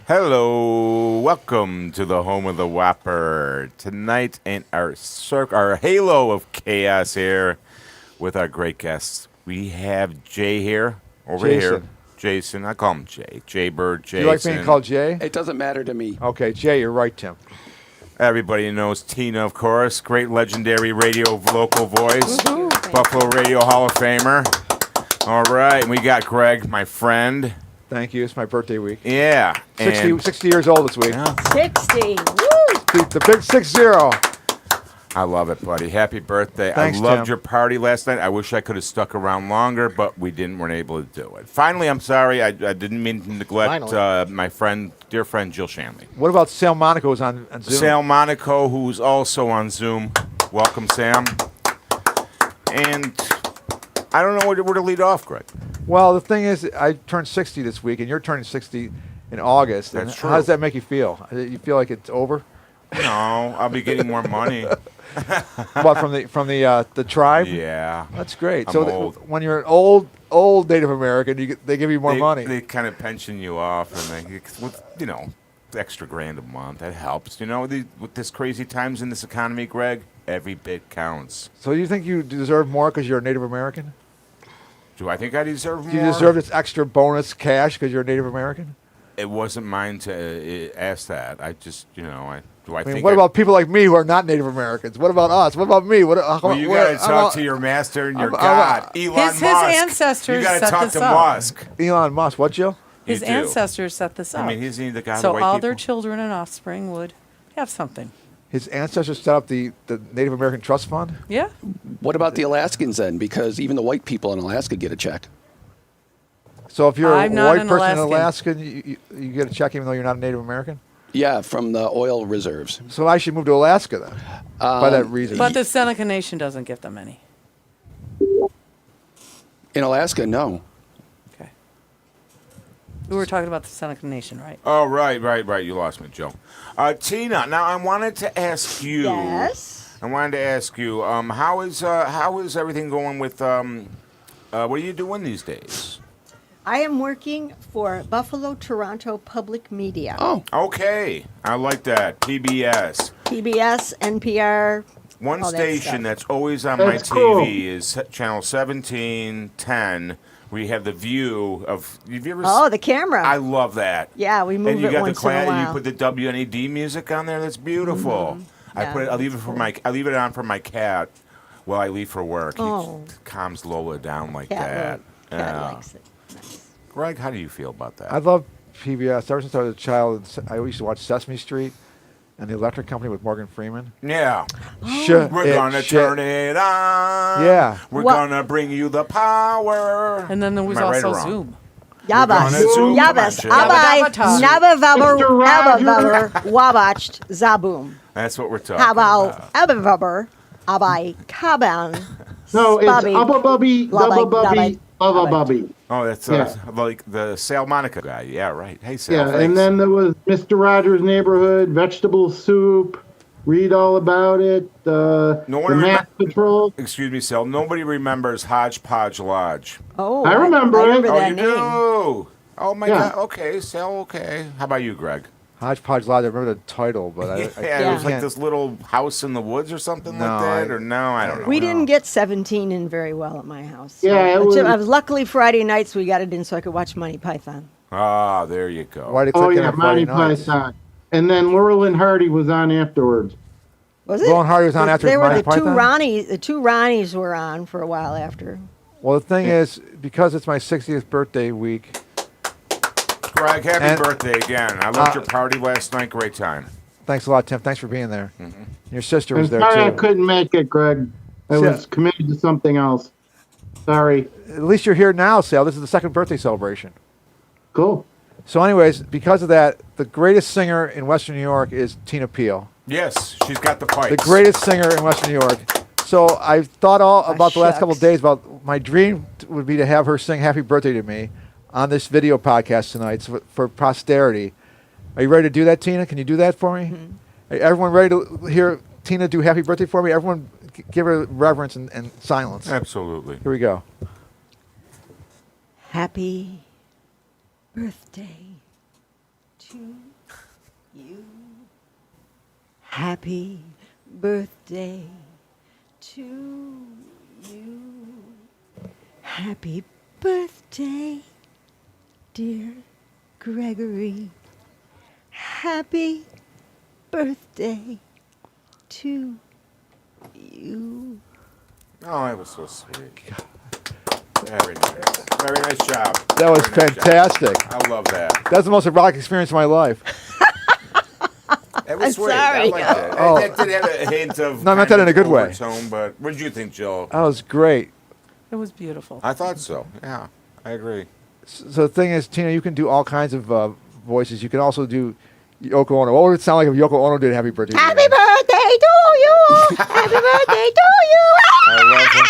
Hello, welcome to the home of the Whopper. Tonight in our halo of chaos here with our great guests. We have Jay here, here. Jason, I call him Jay. Jay Bird, Jason. You like being called Jay? It doesn't matter to me. Okay, Jay, you're right, Tim. Everybody knows Tina, of course. Great legendary radio local voice. Buffalo Radio Hall of Famer. All right, and we got Greg, my friend. Thank you. It's my birthday week. Yeah. 60 years old this week. Yeah. 60. Woo! The big 60. I love it, buddy. Happy birthday. Thanks, I loved Tim. your party last night. I wish I could have stuck around longer, but we weren't able to do it. Finally, I'm sorry. I didn't mean to neglect my dear friend, Jill Shanley. What about Sal Monaco's on Zoom? Sal Monaco, who's also on Zoom. Welcome, Sam. And I don't know where to lead off, Greg. Well, the thing is, I turned 60 this week, and you're turning 60 in August. That's true. How does that make you feel? You feel like it's over? No, I'll be getting more money. What, from the tribe? Yeah. That's great. I'm So old. when you're an old Native American, they give you more money. They kind of pension you off, and with extra grand a month. That helps. With this crazy times in this economy, Greg, every bit counts. So you think you deserve more because you're a Native American? Do I think I deserve more? Do you deserve this extra bonus cash because you're a Native American? It wasn't mine to ask that. I just, What about people like me who are not Native Americans? What about us? What about me? Well, you got to talk to your master and your God, Elon Musk. His ancestors You got to set talk this to up. Musk. Elon Musk, what, Jill? His You do. ancestors set this up. I mean, he's the guy. So the white all people. their children and offspring would have something. His ancestors set up the Native American Trust Fund? Yeah. What about the Alaskans then? Because even the white people in Alaska get a check. So if you're I'm a not white an person in Alaskan. Alaska, you get a check even though you're not a Native American? Yeah, from the oil reserves. So I should move to Alaska then, by that reason. But the Seneca Nation doesn't give them any. In Alaska, no. Okay. We were talking about the Seneca Nation, right? Oh, right. You lost me, Joe. Tina, now I wanted to ask you. Yes. How is everything going with what are you doing these days? I am working for Buffalo Toronto Public Media. Oh, Okay, I like that. PBS. PBS, NPR. One all that station stuff. that's always on my TV is channel 1710. We have the view of. Have you ever? Oh, the camera. I love that. Yeah, we move And you it got once the in a while. You put the WNED music on there. That's beautiful. I Yeah, put it. I leave it that's for cool. I leave it on for my cat while I leave for work. Oh. He calms Lola down like Cat that. likes it. Nice. Greg, how do you feel about that? I love PBS. Ever since I was a child, I used to watch Sesame Street and The Electric Company with Morgan Freeman. Yeah. Shut We're it, gonna shut- turn it on. Yeah. We're What- gonna bring you the power. And then there was Am I right also or wrong? Zoom. gonna Yabas. zoom. Yabas. Come on, Abai. Jim. Nabavabar. Mr. Rogers. Abababar. Wabacht. Zaboom. That's what we're talking Habao. about. Abababar. Abai. Kaban. No, it's Spubby. Ubba Bubby, Lubba Dubba Bubby, Dubba. Bubba Bubby. Oh, that's Yeah. like the Sal Monica guy. Yeah, right. Hey, Sal. Yeah, thanks. and then there was Mr. Rogers' Neighborhood, Vegetable Soup, Read All About It, No the one Mass Patrol. Excuse me, Sal. Nobody remembers Hodgepodge Lodge. Oh, I remember I it. remember Oh, that you name. do? Oh, my Yeah. God. Okay, Sal, okay. How about you, Greg? Hodgepodge Lodge, I remember the title, but I Yeah, Yeah. it was like can't- this little house in the woods or something No, like that. I- Or no, I don't know. We didn't get 17 in very well at my house. Yeah, it But was- I was luckily Friday nights we got it in so I could watch Monty Python. Ah, there you go. Why they Oh, click in yeah, on Friday Monty nights? Python. And then Laurel and Hardy was on afterwards. Was it? Laurel and Hardy was on after They were Monty the two Python? Ronnies. The two Ronnies were on for a while after. Well, the thing is, because it's my 60th birthday week, Greg, happy And- birthday again. I loved your party last night. Great time. thanks a lot, Tim. Thanks for being there. Your sister I'm was there, sorry I too. couldn't make it, Greg. I Yeah. was committed to something else. Sorry. At least you're here now, Sal. This is the second birthday celebration. Cool. So anyways, because of that, the greatest singer in Western New York is Tina Peel. Yes, she's got the pipes. The greatest singer in Western New York. So I've thought about the last couple of shucks. days about my dream would be to have her sing Happy Birthday to me on this video podcast tonight for posterity. Are you ready to do that, Tina? Can you do that for me? Are everyone ready to hear Tina do Happy Birthday for me? Everyone give her reverence and silence. Absolutely. Here we go. Happy birthday to to you. Happy birthday to you. Happy birthday, dear Gregory. Happy birthday to you. Oh, it was so sweet. Very nice. Very nice job. That was Very nice job. fantastic. I love that. That's the most erotic experience of my life. It was I'm sweet. sorry. I liked it. Oh. It did have a hint of No, I meant kind that in a of good way. overtone, but what did you think, Jill? That was great. It was beautiful. I thought so. Yeah, I agree. So the thing is, Tina, you can do all kinds of voices. You can also do Yoko Ono. What would it sound like if Yoko Ono did Happy Birthday? Happy birthday to you. Happy birthday to you. I love her.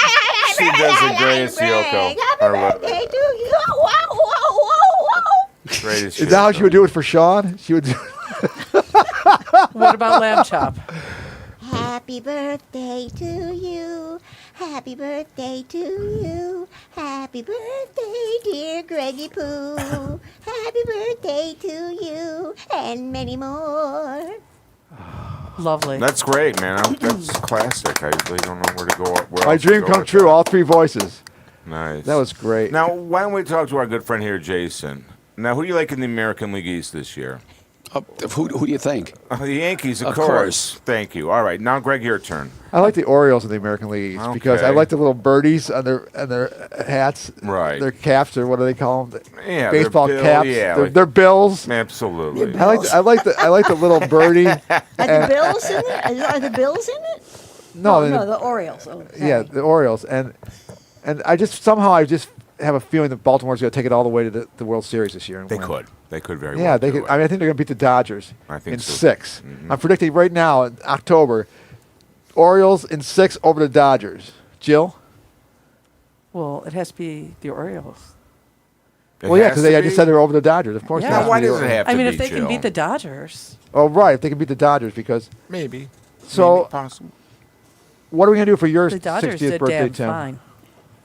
She does the greatest Yoko. I love Birthday it. to you. Wow, wow, wow, wow. Greatest Is that how she Yoko. would do it for Sean? She would do What about lamb chop? Happy birthday to you. Happy birthday to you. Happy birthday, dear Greggy Pooh. Happy birthday to you, and many more. Lovely. That's great, man. That's classic. I really don't know where to go. Where My else to dream go come with true, that. all three voices. Nice. That was great. Now, why don't we talk to our good friend here, Jason? Now, who do you like in the American League East this year? Who do you think? The Yankees, of Of course. course. Thank you. All right, now, Greg, your turn. I like the Orioles in the American League East because I Okay. like the little birdies on their hats, Right. their caps, or what do they call them? Yeah, Baseball their bill, caps. yeah, Their, like- their bills. Absolutely. I like the little birdie. Are the Bills in it? Are the Bills in it? No, Oh, the- no, the Orioles. Oh, yeah, sorry. the Orioles, and I just have a feeling that Baltimore's going to take it all the way to the World Series this year. And They win. could. They could very well. Yeah, they do could. it. I mean, I think they're going to beat the Dodgers I think in so. 6. Mhm. I'm predicting right now in October, Orioles in 6 over the Dodgers. Jill? Well, it has to be the Orioles. It Well, yeah, has because to I be? just said they were over the Dodgers. Of course. Yeah. it has Now, to why be the does it Orioles. have I to mean, be if they can Jill? beat the Dodgers, Oh, right. If they can beat the Dodgers, because Maybe. So- Maybe possible. what are we going to do for your the Dodgers 60th did birthday, damn Tim? fine.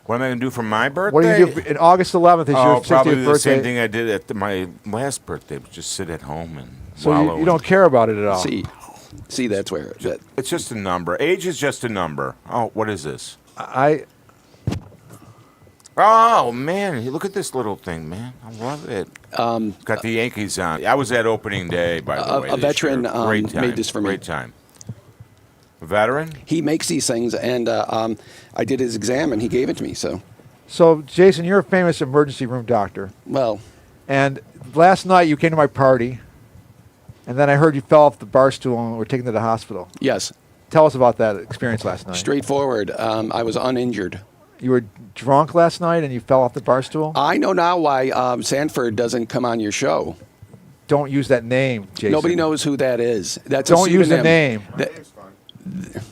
What am I going to do for my birthday? What are you going to do in August 11th? Is Oh, your probably 60th the birthday? same thing I did at my last birthday. Just sit at home and So wallow. you don't care about it at all. See, that's where that. It's just a number. Age is just a number. Oh, what is this? I Oh man, look at this little thing, man. I love it. Got the Yankees on. I was at opening day, by the way. A this veteran year. Great time. made this for me. Great time. A veteran? He makes these things, and I did his exam, and he gave it to me. So, Jason, you're a famous emergency room doctor. Well, And last night you came to my party, and then I heard you fell off the bar stool and were taken to the hospital. yes, Tell us about that experience last night. straightforward. I was uninjured. You were drunk last night and you fell off the bar stool? I know now why Sanford doesn't come on your show. Don't use that name, Jason. Nobody knows who that is. That's a Don't use the pseudonym. name. That-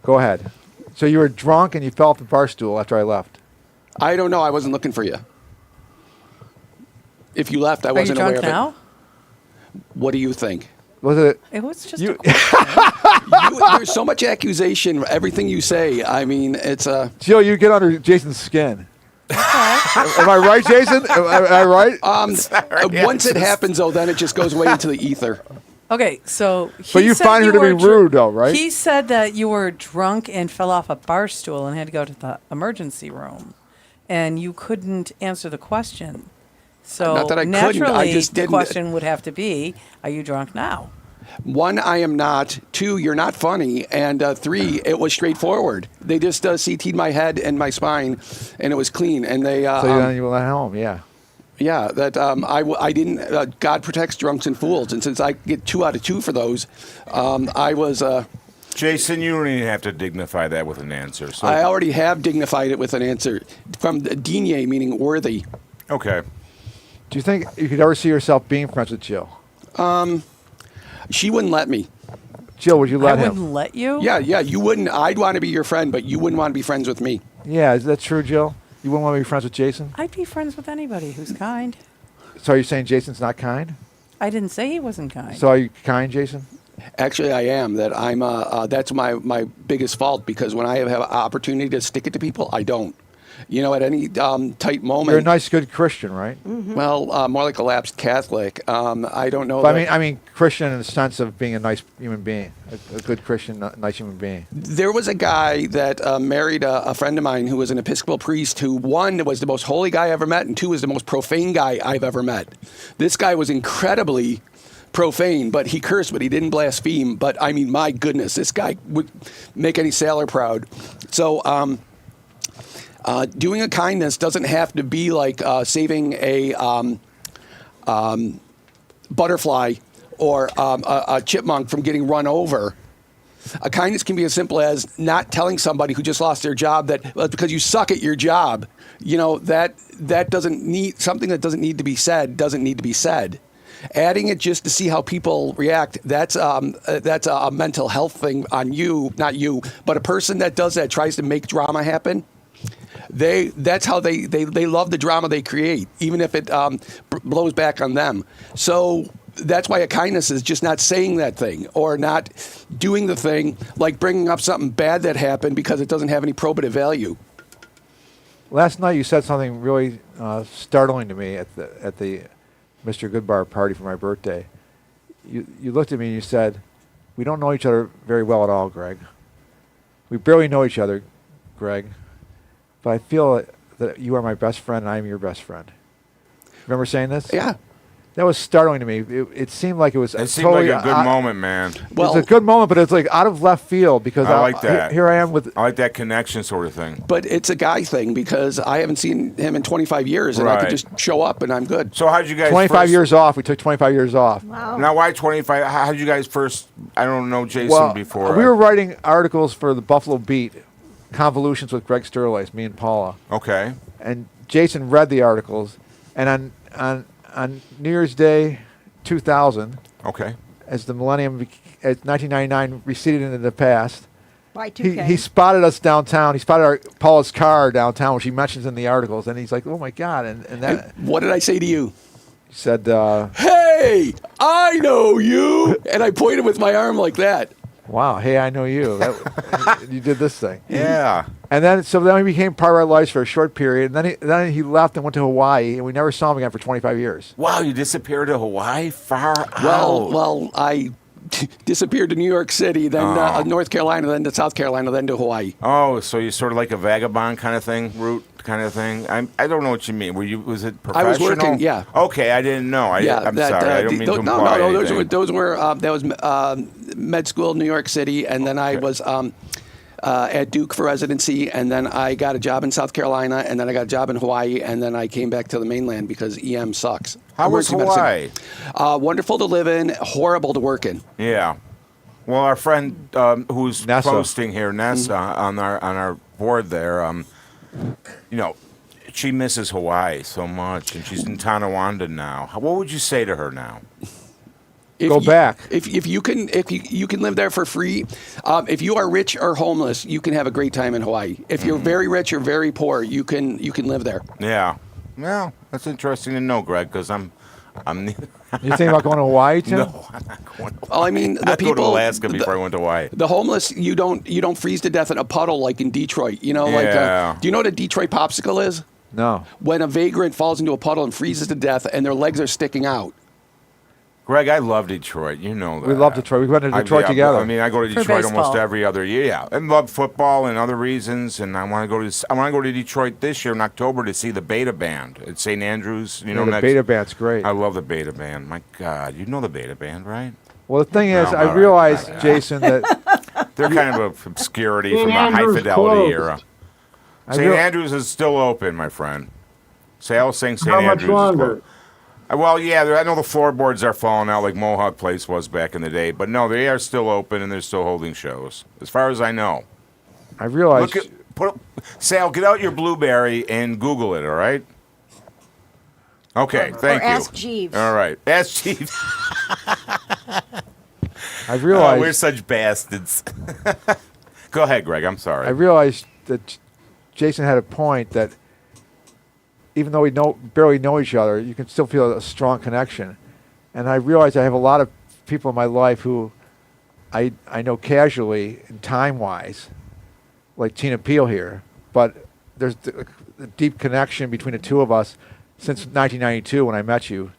Go ahead. So you were drunk and you fell off the bar stool after I left. I don't know. I wasn't looking for you. If you left, I Are you wasn't aware drunk of now? it. What do you think? Was it? It was just You- a question. There's so much accusation. Everything you say. I mean, it's a. Jill, you get under Jason's skin. Am I right, Jason? Am I right? Once it happens, though, then it just goes way into the ether. Okay, so But you said find her to were be rude, though, right? He said that you were drunk and fell off a bar stool and had to go to the emergency room, and you couldn't answer the question. So Not that I couldn't, I naturally, just the didn't. question would have to be, "Are you drunk now?" 1, I am not. 2, you're not funny. And 3, it was straightforward. They just CT'd my head and my spine, and it was clean. And they, So then you went home, yeah. yeah, that I didn't. God protects drunks and fools, and since I get 2 out of 2 for those, I was. Jason, you don't even have to dignify that with an answer. So I already have dignified it with an answer from digne, meaning worthy. okay. Do you think you could ever see yourself being friends with Jill? She wouldn't let me. Jill, would you I let him? wouldn't let you. Yeah, you wouldn't. I'd want to be your friend, but you wouldn't want to be friends with me. Yeah, is that true, Jill? You wouldn't want to be friends with Jason? I'd be friends with anybody who's kind. So are you saying Jason's not kind? I didn't say he wasn't kind. So are you kind, Jason? Actually, I am. That I'm. That's my biggest fault because when I have an opportunity to stick it to people, I don't. at any tight moment. You're a nice, good Christian, right? Well, more like a lapsed Catholic. I don't know. But that- I mean, Christian in the sense of being a nice human being, a good Christian, nice human being. There was a guy that married a friend of mine who was an Episcopal priest who, one, was the most holy guy I ever met, and two, was the most profane guy I've ever met. This guy was incredibly profane, but he cursed, but he didn't blaspheme. But, I mean, my goodness, this guy would make any sailor proud. So doing a kindness doesn't have to be like saving a butterfly or a chipmunk from getting run over. A kindness can be as simple as not telling somebody who just lost their job that because you suck at your job, that doesn't need something that doesn't need to be said doesn't need to be said. Adding it just to see how people react, that's a mental health thing on you, not you, but a person that does that tries to make drama happen. That's how they love the drama they create, even if it blows back on them. So that's why a kindness is just not saying that thing or not doing the thing, like bringing up something bad that happened because it doesn't have any probative value. Last night you said something really startling to me at the Mr. Goodbar party for my birthday. You looked at me and you said, "We don't know each other very well at all, Greg. We barely know each other, Greg. But I feel that you are my best friend and I am your best friend." Remember saying this? Yeah. That was startling to me. It seemed like it was It seemed totally like a good moment, man. Well, it's a good moment, but it's like out of left field because I like that. Here I am with. I like that connection sort of thing. but it's a guy thing because I haven't seen him in 25 years, and I Right. could just show up and I'm good. So how'd you guys 25 first, years off. We took 25 years off. Wow. Now, why 25? How'd you guys first? I don't know Jason Well, before. we were writing articles for the Buffalo Beat, Convolutions with Greg Sterlace, me and Paula. Okay. And Jason read the articles, and on New Year's Day 2000, Okay. as the millennium, as 1999 receded into the past, Y2K. he spotted us downtown. He spotted Paula's car downtown, which he mentions in the articles, and he's like, "Oh my God!" And that And what did I say to you? he said, Hey, I know you. And I pointed with my arm like that. "Wow, hey, I know you. You did this thing." Yeah. And then he became part of our lives for a short period, and then he left and went to Hawaii, and we never saw him again for 25 years. Wow, you disappeared to Hawaii? Far out. Well, I disappeared to New York City, then North Carolina, then to South Carolina, then to Hawaii. Oh, so you're sort of like a vagabond kind of thing, route kind of thing? I don't know what you mean. Was it professional? I was working, yeah. Okay, I didn't know. I'm sorry. I don't mean to imply anything. That was med school, New York City, and then I was at Duke for residency, and then I got a job in South Carolina, and then I got a job in Hawaii, and then I came back to the mainland because EM sucks. How was Emergency Hawaii? medicine. Wonderful to live in, horrible to work in. Yeah. Well, our friend who's Nessa. posting here, Nessa, on our board there, she misses Hawaii so much, and she's in Tonawanda now. What would you say to her now? Go back. If you can live there for free. If you are rich or homeless, you can have a great time in Hawaii. If you're very rich or very poor, you can live there. Yeah. Well, that's interesting to know, Greg, because I'm You think about going to Hawaii, Tim? no, I'm not going. Well, I mean, the I'd people go to Alaska before I went to Hawaii. The homeless, you don't freeze to death in a puddle like in Detroit. Yeah. Do you know what a Detroit popsicle is? No. When a vagrant falls into a puddle and freezes to death and their legs are sticking out. Greg, I love Detroit. You know that. We love Detroit. We went to Detroit together. I mean, I go to For Detroit almost baseball. every other year. Yeah, and love football and other reasons. And I want to go to Detroit this year in October to see the Beta Band at St. Andrews. The Beta Band's great. I love the Beta Band. My God, you know the Beta Band, right? Well, the thing is, No, I all right. realized, Jason, that They're kind of obscurity St. from the high Andrews fidelity closed. era. I St. real- Andrews is still open, my friend. I was saying St. How much Andrews is longer? closed. Well, yeah, I know the floorboards are falling out like Mohawk Place was back in the day, but no, they are still open and they're still holding shows, as far as I know. I realized. Sal, get out your BlueBerry and Google it. All right. Okay, thank or you. ask Jeeves. All right, ask Jeeves. I realized. We're such bastards. Go ahead, Greg. I'm sorry. I realized that Jason had a point that even though we barely know each other, you can still feel a strong connection. And I realized I have a lot of people in my life who I know casually and time-wise, like Tina Peel here, but there's a deep connection between the two of us since 1992 when I met you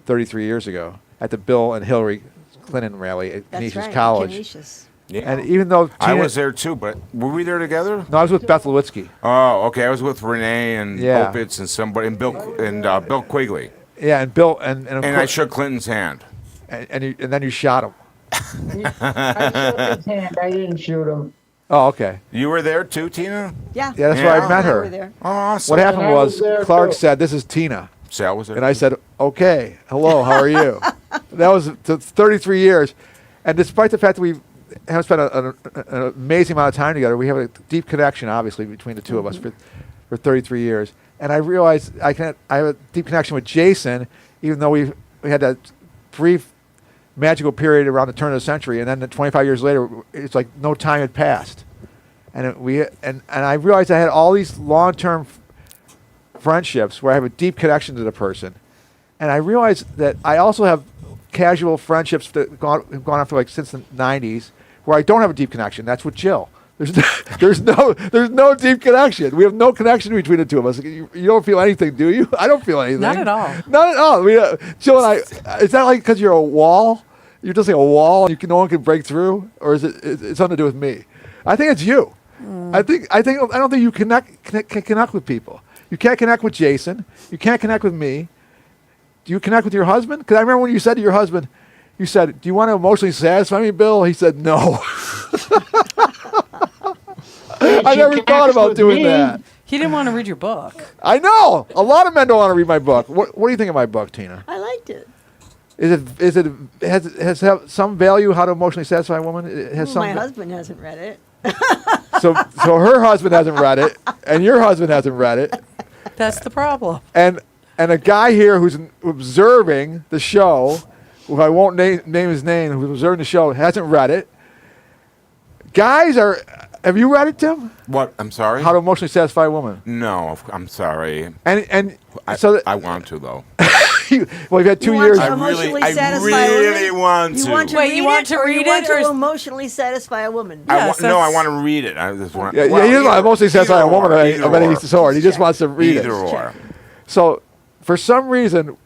33 years ago at the Bill and Hillary Clinton rally at That's Canisius right, College. Canisius. Yeah. And even though I Tina- was there too, but were we there together? No, I was with Beth Lewitsky. Oh, okay. I was with Renee and Yeah. Opitz and somebody and Bill Quigley. Yeah, and Bill and And I shook Clinton's hand. and then you shot him. I shook his hand. I didn't shoot him. Oh, okay. You were there too, Tina? Yeah. Yeah, that's Yeah. where I Sal met and I her. were there. Oh, awesome. What happened And I was was there, Clark too. said, "This is Tina," Sal was there. and I said, "Okay, hello, how are you?" That was 33 years, and despite the fact that we have spent an amazing amount of time together, we have a deep connection, obviously, between the two of us for 33 years. And I realized I have a deep connection with Jason, even though we had that brief magical period around the turn of the century, and then 25 years later, it's like no time had passed. And I realized I had all these long-term friendships where I have a deep connection to the person, and I realized that I also have casual friendships that have gone on for like since the 90s, where I don't have a deep connection. That's with Jill. There's no deep connection. We have no connection between the two of us. You don't feel anything, do you? I don't feel anything. Not at all. Not at all. Jill and I. Is that like because you're a wall? You're just like a wall, and no one can break through, or is it's something to do with me? I think it's you. I don't think you can connect with people. You can't connect with Jason. You can't connect with me. Do you connect with your husband? Because I remember when you said to your husband, you said, "Do you want to emotionally satisfy me, Bill?" He said, "No." I never thought about doing that. He didn't want to read your book. I know. A lot of men don't want to read my book. What do you think of my book, Tina? I liked it. Has it some value how to emotionally satisfy a woman? It has Well, some. my husband hasn't read it. So her husband hasn't read it, and your husband hasn't read it, That's the problem. and a guy here who's observing the show, who I won't name his name, who's observing the show, hasn't read it. Guys have you read it, Tim? What? I'm sorry? How to emotionally satisfy a woman? No, I'm sorry. And I, so I want to, though. well, you've had 2 You want years. to emotionally I satisfy a really woman? want You to. want to Wait, read you want it, to or read you want it, or to is- emotionally satisfy a woman? Yes, No, I that's- want to read it. I just want. Yeah, he doesn't want to emotionally satisfy a woman either of any or. sort. He just wants to read Either it. or. So, for some reason,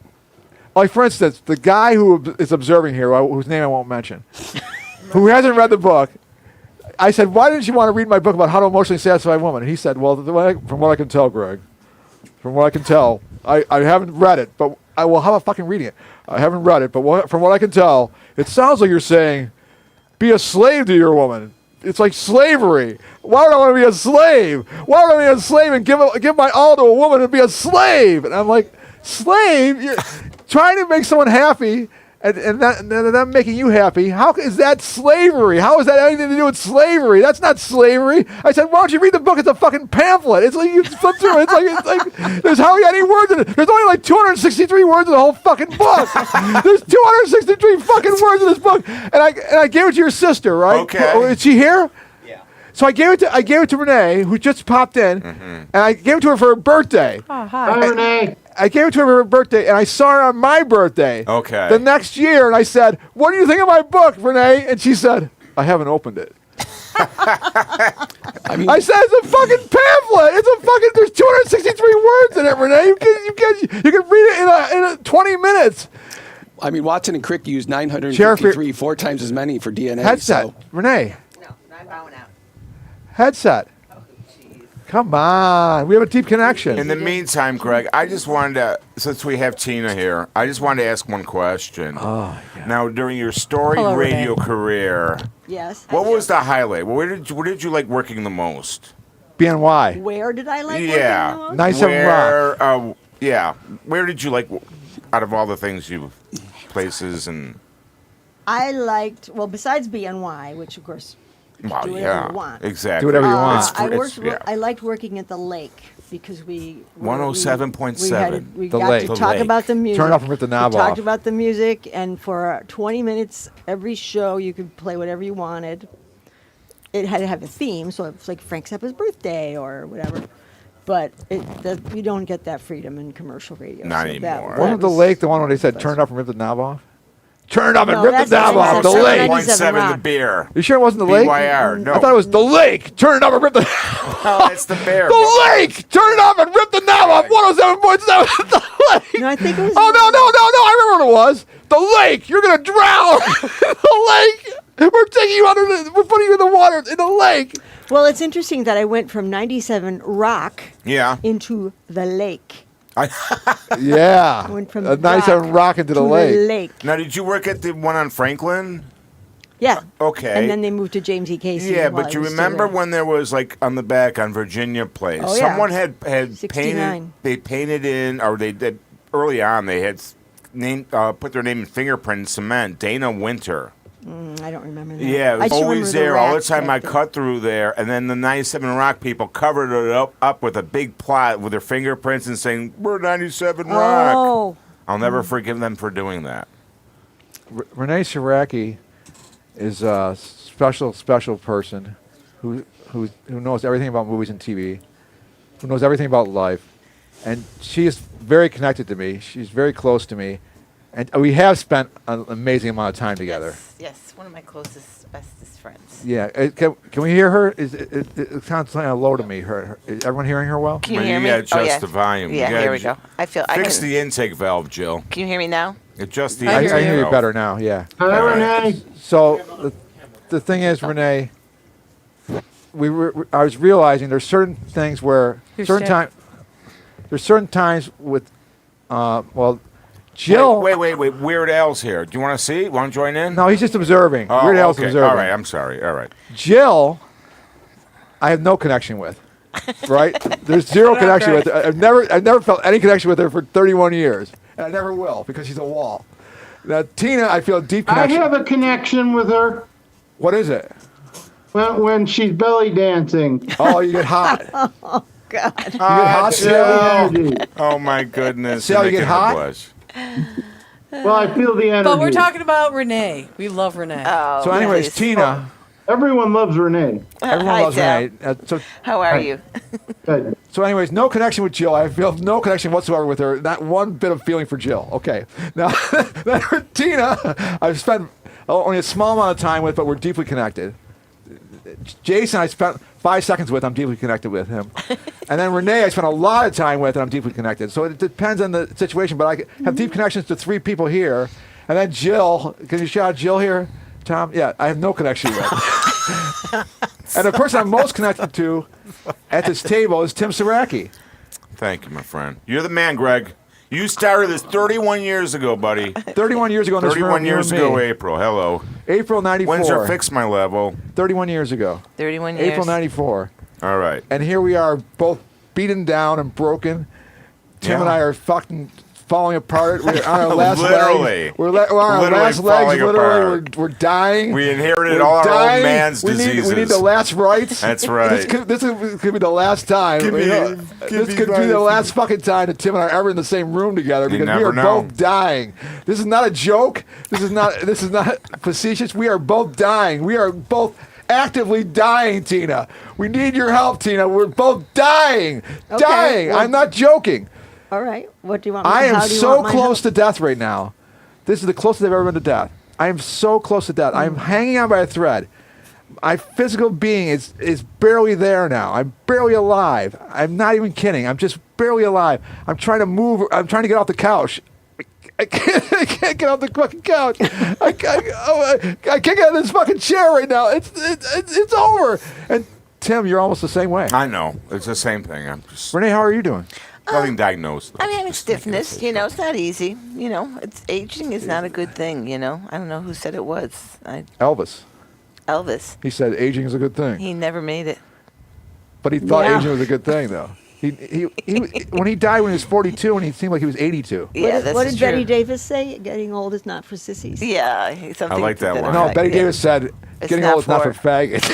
like for instance, the guy who is observing here, whose name I won't mention, who hasn't read the book, I said, "Why didn't you want to read my book about how to emotionally satisfy a woman?" And he said, "Well, from what I can tell, Greg, from what I can tell, I haven't read it, but how about fucking reading it? I haven't read it, but from what I can tell, it sounds like you're saying, be a slave to your woman. It's like slavery. Why would I want to be a slave? Why would I be a slave and give my all to a woman and be a slave?" And I'm like, slave? You're trying to make someone happy and them making you happy. How is that slavery? How is that anything to do with slavery? That's not slavery. I said, "Why don't you read the book? It's a fucking pamphlet. It's like you flip through it. It's like there's hardly any words in it. There's only like 263 words in the whole fucking book. There's 263 fucking words in this book." And I gave it to your sister, right? Okay. Oh, is she here? So I gave it to Renee, who just popped in, and I gave it to her for her birthday. Oh, Hi, hi. Renee. I gave it to her for her birthday, and I saw her on my birthday. Okay. The next year, and I said, "What do you think of my book, Renee?" And she said, "I haven't opened it." I mean, I said, "It's a fucking pamphlet. It's a fucking. There's 263 words in it, Renee. You can read it in 20 minutes." I mean, Watson and Crick used 953, 4 times as many for DNA. Headset, So. Renee. No, I'm bowing out. Headset. Come on, we have a deep connection. In the meantime, Greg, I just wanted to, since we have Tina here, I just wanted to ask one question. Oh, yeah. Now, during your story Hello, radio Renee. career, Yes. what was the highlight? Where did you like working the most? BNY. Where did I like Yeah. working the most? Nice and rock. Where, yeah. Where did you like, out of all the things places and... I liked, well, besides BNY, which of course you Well, do whatever yeah, you want. exactly. Do whatever you want. I liked working at the lake because we 107.7. We The got lake. to The talk lake. about the music. Turn it off and rip the knob we talked off. about the music, and for 20 minutes every show, you could play whatever you wanted. It had to have a theme, so it's like Frank Zappa's birthday or whatever. But you don't get that freedom in commercial radio. Not so that- anymore. that Wasn't the was- lake the one where they said turn it up and rip the knob off? Turn it up and No, rip the that's knob not off. The exactly- lake. 7.7 the Rock. beer. You sure it wasn't the lake? BYR. No. I thought it was the lake. Turn it up and rip the. No, it's the beer. The lake! Turn it up and rip the knob off 107.7 the lake! No, I think it was. Oh, no, I remember what it was. The lake! You're going to drown! The lake! We're taking you under we're putting you in the water, in the lake! Well, it's interesting that I went from 97 Rock Yeah. into the lake. Yeah. I went from a nice rock into the to lake. Now, did you work at the one on Franklin? Yeah. Okay. And then they moved to James E. Casey. Yeah, while but I you was still remember there. when there was like on the back on Virginia Place, Oh, yeah. someone had 69. painted. They painted in, or they did early on. They had put their name in fingerprint in cement. Dana Winter. I don't remember that. Yeah, it I was just always remember there all the rats time. I back then. cut through there, and then the 97 Rock people covered it up with a big plot with their fingerprints and saying, "We're 97 Rock." Oh. I'll never forgive them for doing that. Renee Siraki is a special person who knows everything about movies and TV, who knows everything about life, and she is very connected to me. She's very close to me, and we have spent an amazing amount of time together. Yes, one of my closest, bestest friends. Yeah, can we hear her? It sounds kind of low to me. Is everyone hearing her well? Can you Well, hear you me? gotta adjust the volume. You Yeah, gotta here we go. I feel I Fix can. the intake valve, Jill. Can you hear me now? Adjust the I intake hear you valve. better now. Yeah. Hi, Renee. So the thing is, Renee, I was realizing there's certain things where Your there's certain times with Jill. Wait. Weird Al's here. Do you want to see? Want to join in? No, he's just observing. Oh, Weird Al's okay. observing. All right, I'm sorry. All right. Jill, I have no connection with. Right? There's zero connection with her. I've never felt any connection with her for 31 years, and I never will because she's a wall. Now Tina, I feel a deep I connection. have a connection with her What is it? when she's belly dancing. Oh, you get hot. You God. get hot, Jill. Jill. Energy. Oh my goodness. See how you You're get making her hot? blush. Well, I feel the energy. But we're talking about Renee. We love Renee. Oh. So, anyways, please. Everyone Everyone loves Renee. Everyone Hi, loves Deb. Renee. How are Hi. you? Good. So, anyways, no connection with Jill. I feel no connection whatsoever with her. Not one bit of feeling for Jill. Okay. Now, Tina, I've spent only a small amount of time with, but we're deeply connected. Jason, I spent 5 seconds with. I'm deeply connected with him. And then Renee, I spent a lot of time with, and I'm deeply connected. So it depends on the situation, but I have deep connections to 3 people here. And then Jill, can you shout out Jill here, Tom? Yeah, I have no connection with. And the person I'm most connected to at this table is Tim Saraki. Thank you, my friend. You're the man, Greg. You started this 31 years ago, buddy. 31 years ago in this room. 31 you years and me. ago, April. Hello. April 94. Windsor, fix my level. 31 years ago. 31 years. April 94. All right. And here we are, both beaten down and broken. Tim Yeah. and I are fucking falling apart. We're on our last Literally. leg. We're on our Literally last legs. falling Literally, apart. we're dying. We inherited We're all our dying. old man's we diseases. Need the last rites. That's right. This could be the last time. Give me- This give could me be the my- last fucking time that Tim and I are ever in the same room together You because we never are know. both dying. This is not a joke. This is not facetious. We are both dying. We are both actively dying, Tina. We need your help, Tina. We're both dying. Okay, Dying. well- I'm not joking. All right. What do you want me I am how do you so want my close help? to death right now. This is the closest I've ever been to death. I am so close to death. I'm hanging on by a thread. My physical being is barely there now. I'm barely alive. I'm not even kidding. I'm just barely alive. I'm trying to move. I'm trying to get off the couch. I can't get off the fucking couch. I can't get out of this fucking chair right now. It's over. And Tim, you're almost the same way. I know. It's the same thing. I'm just Renee, how are you doing? nothing diagnosed. I'm having Just making a stiffness. face. You know, it's not easy. You know, it's aging is not a good thing. You know, I don't know who said it was. Elvis. Elvis. He said aging is a good thing. He never made it. But he thought Yeah. aging was a good thing, though. He when he died when he was 42, and he seemed like he was 82. Yeah, that's What did true. Betty Davis say? Getting old is not for sissies. Yeah, something. I like that to one. No, effect, Betty yeah. Davis said, It's "Getting not old is not for for- faggots."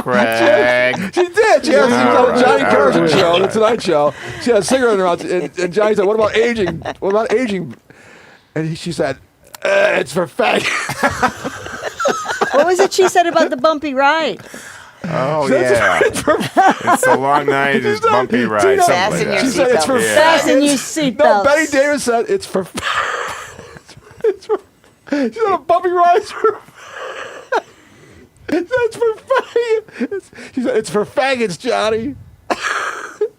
Craig. She did. She was on All the Johnny right, Carson all right. show, the Tonight Show. She had a cigarette in her mouth, and Johnny said, "What about aging? What about aging?" And she said, "It's for faggots." What was it she said about the bumpy ride? Oh yeah. It's a long night. It's bumpy ride. Tina- Something like Fasten your that. She said, "It's for seatbelt. Yeah. Fasten your faggots." seatbelts. No, Betty Davis said, "It's for." She's on a bumpy ride. That's for faggots. She said, it's for faggots, Johnny.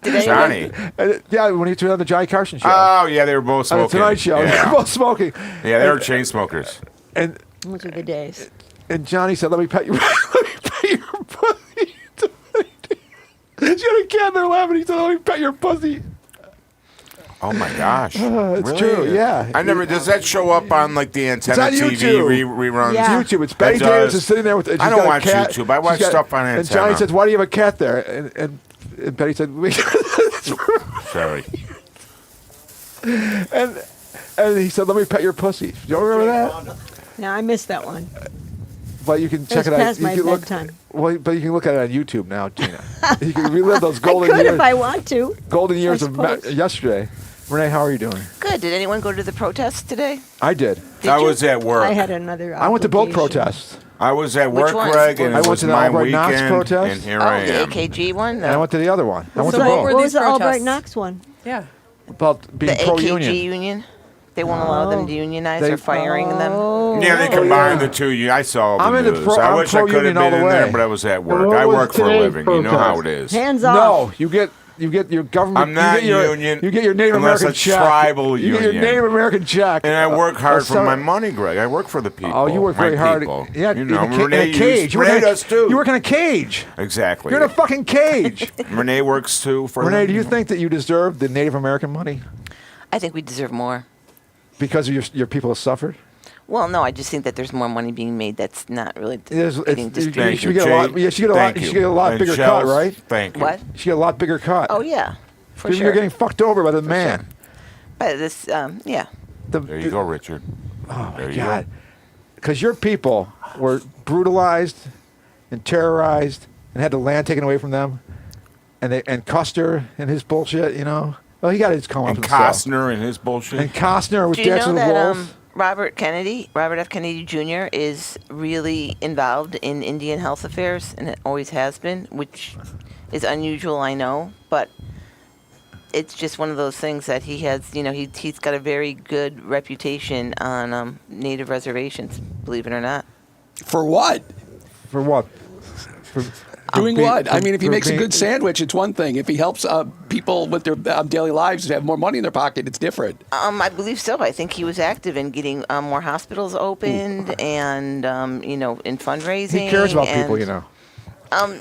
Johnny. Yeah, when he turned on the Johnny Carson show. Oh, yeah, they were both on the smoking. Tonight Show. They Yeah, were both smoking. yeah they were chain smokers. And Those are the days. Johnny said, let me pet you. Let me pet your pussy. She had a cat there laughing. He said, let me pet your pussy. Oh my gosh, It's really? true, yeah. I never. Does that show up on like the antenna It's on TV YouTube. reruns? Yeah. YouTube. It's Betty It Davis does. is sitting there with. I don't watch YouTube. I watch stuff on And Johnny antenna. says, "Why do you have a cat there?" And Betty said, Sorry. and he said, "Let me pet your pussy." Do you remember that? No, I missed that one. But you can check was it out. past You my can look- bedtime. Well, but you can look at it on YouTube now, Tina. You can relive those I golden could years. if I want to. Golden years of suppose. yesterday. Renee, how are you doing? Good. Did anyone go to the protest today? I did. I you? was at work. I had another. I went to both obligation. protests. I was at Which work, ones? Greg, and I it went was to the my Albright Knox weekend, protest. and here Oh, I the am. AKG one. And I went to the other one. I went So to what both. were What these was the Albright protests? Knox one? Yeah. About being The pro-union. AKG union. They won't allow them to unionize They- or firing them. Yeah, they combined the two. I saw the I'm into news. pro- I I'm wish I could have pro-union all been the in there, way. but I was at work. what I was work for a today's living. You know how it protest? is. Hands off. No, you get your government. I'm not you get your, union You get your Native unless American it's check. tribal You get your union. Native American check. And I work hard for some- my money, Greg. I work for the people. Oh, you work my very hard. people. Yeah, you know, in a Renee cage. You work Renee in a- does too. You work in a cage. Exactly. You're in a fucking cage. Renee works too for Renee, them. do you think that you deserve the Native American money I think we deserve more. because of your people have suffered? Well, no, I just think that there's more money being made that's not really It's, getting you distributed. should get a lot. Yeah, you should get a lot. Thank You should get a lot And bigger shells, cut, right? Thank you. What? You should get a lot bigger cut. Oh yeah, for Because sure. You're getting fucked over by the man. But this, yeah. There you go, Richard. Oh There my you God! Because your people were brutalized and terrorized and had the land taken away from them, and Custer and his bullshit. You know, well, he got his come up And Costner and his bullshit. And Costner with Do you know Dancing with that Wolves. Robert F. Kennedy Jr. is really involved in Indian health affairs, and it always has been, which is unusual, I know, but it's just one of those things that he has. You know, he's got a very good reputation on native reservations, believe it or not. For what? For what? For Doing what? I mean, if he for makes a being- good sandwich, it's one thing. If he helps people with their daily lives to have more money in their pocket, it's different. I believe so. I think he was active in getting more hospitals opened and, in fundraising. He cares about and, people, you know.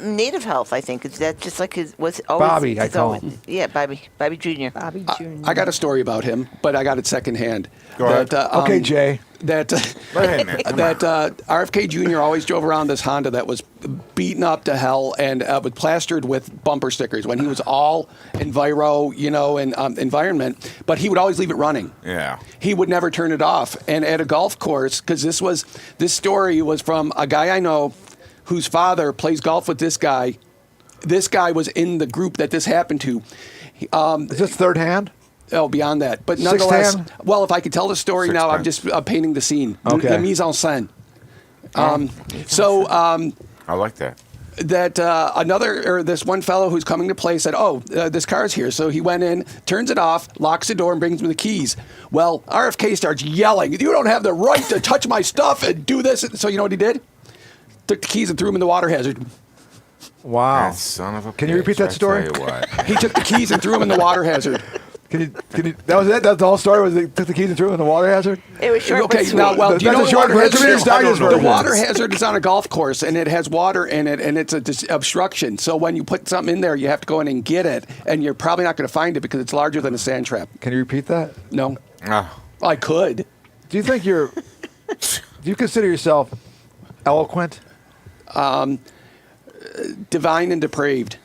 Native health, I think. Is that just like his was always Bobby, I his call always- him. Yeah, Bobby Jr. Bobby Jr. I got a story about him, but I got it secondhand. Go ahead. Okay, Jay. That Wait a minute. Come on. RFK Jr. always drove around this Honda that was beaten up to hell and was plastered with bumper stickers when he was all enviro, and environment. But he would always leave it running. Yeah. He would never turn it off. And at a golf course, because this story was from a guy I know whose father plays golf with this guy. This guy was in the group that this happened to. Is this third hand? Oh, beyond that. But Sixth nonetheless, hand? well, if I could tell the story Sixth now, I'm hand. just painting the scene. Okay. The mise en scène. I like that. This one fellow who's coming to play said, this car's here. So he went in, turns it off, locks the door, and brings him the keys. Well, RFK starts yelling, "You don't have the right to touch my stuff and do this." So you know what he did? Took the keys and threw them in the water hazard. Wow. That son of a Can you repeat bitch, that I story? tell you what. He took the keys and threw them in the water hazard. Can you? That was it. That's the whole story. Was they took the keys and threw them in the water hazard? It was short Okay, but sweet. now, well, do you That's know a the short water version. hazard? It's Dyer's The version. water hazard is on a golf course, and it has water in it, and it's a obstruction. So when you put something in there, you have to go in and get it, and you're probably not going to find it because it's larger than a sand trap. Can you repeat that? No, Ah, I could. Do you think you're? Do you consider yourself eloquent? Divine and depraved.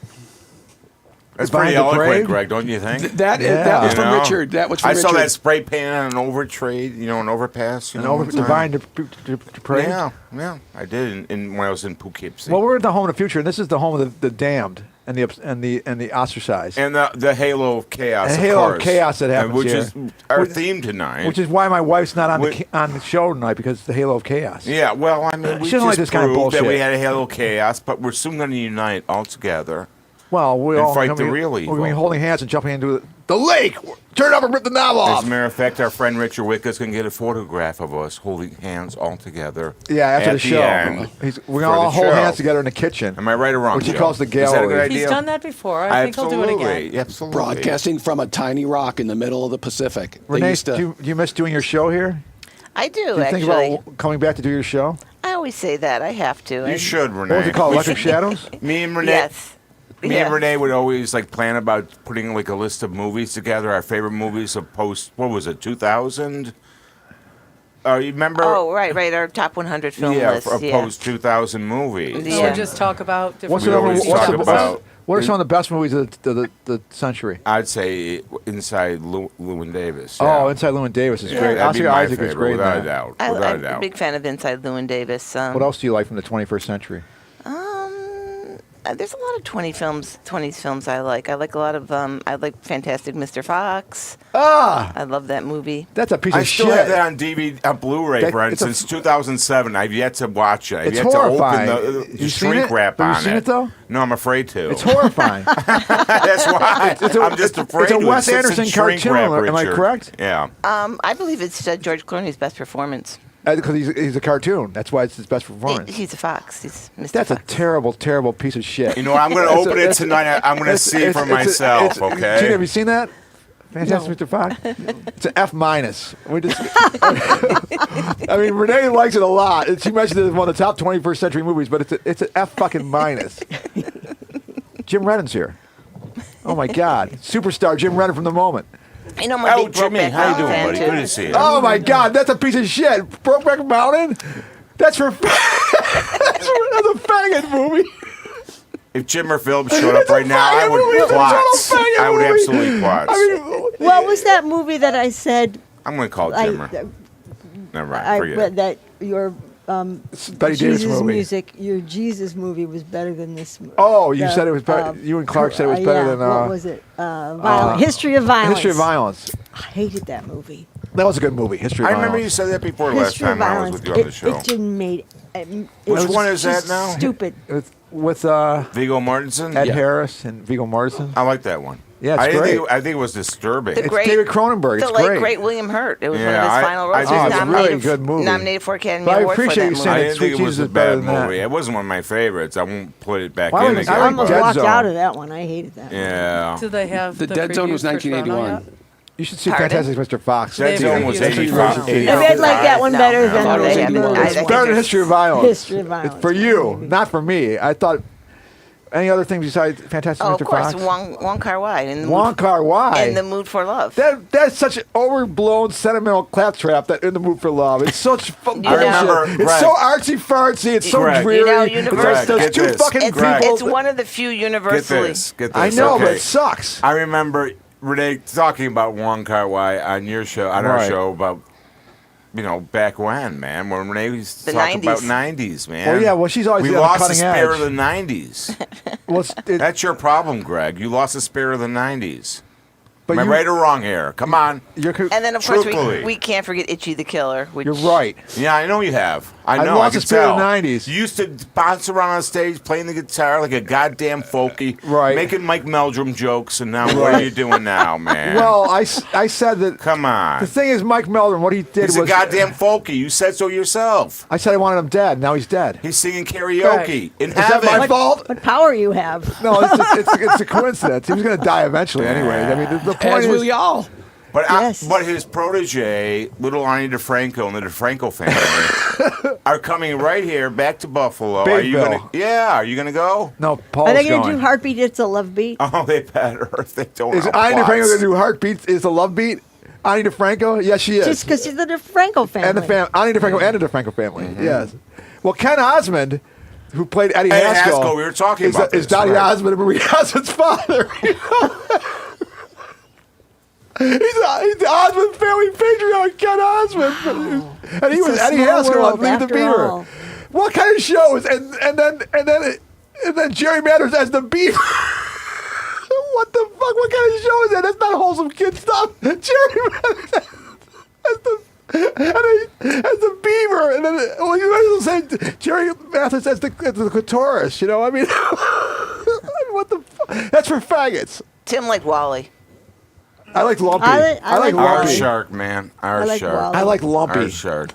that's Divine pretty eloquent, depraved? Greg, don't you think? That Yeah. was You from know? Richard. That was from I Richard. saw that spray paint on an overtrade, an overpass. An over divine depraved? Yeah, I did when I was in Poughkeepsie. Well, we're in the home of the future, and this is the home of the damned and the ostracized. And the halo of chaos, The of halo of course. chaos that happens which here. is our Which- theme tonight. Which is why my wife's not on Which- on the show tonight, because it's the halo of chaos. yeah, well, I mean, we She doesn't like just this kind of proved that we bullshit. had a halo of chaos, but we're soon going to unite all together. Well, we And all fight gonna the be- real We're going to be evil. holding hands and jumping into The lake. Turn it up and rip the knob As off. a matter of fact, our friend Richard Wicca's going to get a photograph of us holding hands all together. Yeah, after at the show. end We're for going to all the hold show. hands together in the kitchen. Am I right or wrong? Which he Joe? calls the Is that a good gallery. idea? He's done that before. I think he'll do it again. Absolutely. Broadcasting from a tiny rock in the middle of the Pacific. They Renee, used to- do you miss doing your show here? I do, Do you actually. think about coming back to do your show? I always say that. I have to. You should, Renee. What was it called? We Electric Shadows? Me and Renee. Yes. Me and Renee would always like plan about putting like a list of movies together, our favorite movies of post. What was it? 2000. You remember? Oh, right. Our top 100 film yeah, list. for post 2000 movies. Yeah. Or just talk about different What's We the always movies. talk about. What are some of the best movies of the century? I'd say Inside Llewyn Davis. Oh, yeah. Inside Llewyn Davis is Yeah, great. that'd be Oscar my Isaac is favorite, great in without a that. doubt. I'm Without a a doubt. big fan of Inside Llewyn Davis. What else do you like from the 21st century? There's a lot of 20s films I like. I like a lot of I like Fantastic Mr. Fox. I love that movie. That's a piece I of still shit. have that on DVD, on Blu-ray, That- Brent, it's a- since 2007. I've yet to watch it. I've It's yet horrifying. to open the You seen shrink it? wrap Have you on seen it, though? No, I'm afraid to. It's horrifying. That's why I'm just afraid. It's a to. Wes sits in Anderson shrink cartoon, wrap, am I Richard. correct? Yeah. I believe it's George Clooney's best performance. Because he's a cartoon. That's why it's his best performance. He's a fox. He's Mr. That's a Fox. terrible, terrible piece of shit. You know, I'm going to open it tonight. I'm going to see for myself. Gina, Okay. have you seen that? Fantastic Mr. Fox? It's an F minus. We just, I mean, Renee likes it a lot. She mentioned it as one of the top 21st century movies, but it's an F fucking minus. Jim Rennan's here. Oh my God, superstar Jim Rennan from The Moment. You know, I'm a Oh, big Jimmy, Brokeback how you Mountain doing, fan, buddy? too. Good to see you. Oh my God, that's a piece of shit. Brokeback Mountain. That's for that's a faggot movie. If Jim or Phil showed up right now, I would movie. It's a plot. total faggot I would movie. absolutely plot. I mean, What was that movie that I said? I'm going to call it Jimmer. Never mind. I Forget read it. that your Betty Davis Jesus movie. music, your Jesus movie was better than this. Oh, you said it was better. You and Clark said it was better than. what was it? History of Violence. History of Violence. I hated that movie. That was a good movie. History of I Violence. remember you said that before last History of time I was Violence. with you on the show. It didn't made. Which one is that now? Stupid. With Viggo Mortensen? Ed Yeah. Harris and Viggo Mortensen. I like that one. Yeah, it's I didn't great. Think, I think it was disturbing. The It's great- David Cronenberg. The It's late great. great William Hurt. It was one Yeah, of his I- final I roles. think He was it's a really nominated, good movie. nominated for Academy But I Award for appreciate that you movie. saying I it. didn't Sweet think it was Jesus a is better bad than that. movie. It wasn't one of my favorites. I won't put it back Why in would- again. I I like almost Dead walked Zone. out of that one. I hated that. Yeah. Do they have The Dead Zone was previews for Toronto 1981. yet? You should see Pardon? Fantastic Mr. Fox. Dead They Zone was reviewed it. 85. I I read like that one better No, than thought it was the 81. Birds. It's think better than it's- History of Violence. History of Violence. For you, not for me. I thought. Any other things besides Fantastic Oh, Mr. of course, Fox? Wong Kar-wai. In the Wong mood, Kar-wai. In the Mood for Love. That's such an overblown sentimental claptrap. That In the Mood for Love. It's such fucking You know- bullshit. remember, It's Greg. so artsy fartsy. It's so Greg. dreary. You know, It's Universal- like there's Get two this. fucking it's, Greg. people. it's one of the few Get universally. this. Get this. I know, okay. but it sucks. I remember Renee talking about Wong Kar-wai on your show, on our Right. show about, back when, man, when Renee used to The talk 90s. about 90s, man. Well, yeah, well, she's always we been on the lost the cutting spirit edge. of the 90s. Well, That's your problem, Greg. You lost the spirit of the 90s. but Am I you- right or wrong here? Come on. You're, And then, of course, Truthfully. we can't forget Itchy the Killer. Which you're right. Yeah, I know you have. I know. lost I can the spirit tell. of the 90s. You used to bounce around on stage playing the guitar like a goddamn folky, Right. making Mike Meldrum jokes, and now what are you doing now, man? Well, I said that. come on. The thing is, Mike Meldrum, what he did He's was. a goddamn folky. You said so yourself. I said I wanted him dead. Now he's dead. He's singing karaoke in Is that heaven. my fault? What power you have? No, it's a coincidence. He was going to die eventually anyway. I mean, the point As is. will y'all. But Yes. but his protege, little Ani DeFranco and the DeFranco family, are coming right here back to Buffalo. Are you Bayville. gonna? Yeah. Are you gonna go? No, Paul's Are they going to going. do Heartbeat? It's a Love Beat. Oh, they better. They don't. Is know Ani DeFranco plots. going to do Heartbeat? Is the love beat? Ani DeFranco? Yes, she is. Just because she's the DeFranco family. And the Ani DeFranco and the DeFranco family. Yes. Well, Ken Osmond, who played Eddie Eddie Haskell, Haskell, we were talking is, about is this, Donnie right. Osmond and Marie Osmond's father. He's the Osmond family patriarch, Ken Osmond, and he It's was a Eddie small Haskell on world Leave the after Beaver. all. What kind of shows? And then Jerry Mathers as the Beaver. What the fuck? What kind of show is that? That's not wholesome kid stuff. Jerry Mathers as the Beaver, and then you might as well say Jerry Mathers as the clitoris. You know, I mean, what the fuck? That's for faggots. Tim like Wally. I like lumpy. I like Our lumpy. shark, man. Our I like shark. wild. I like lumpy. Our shark.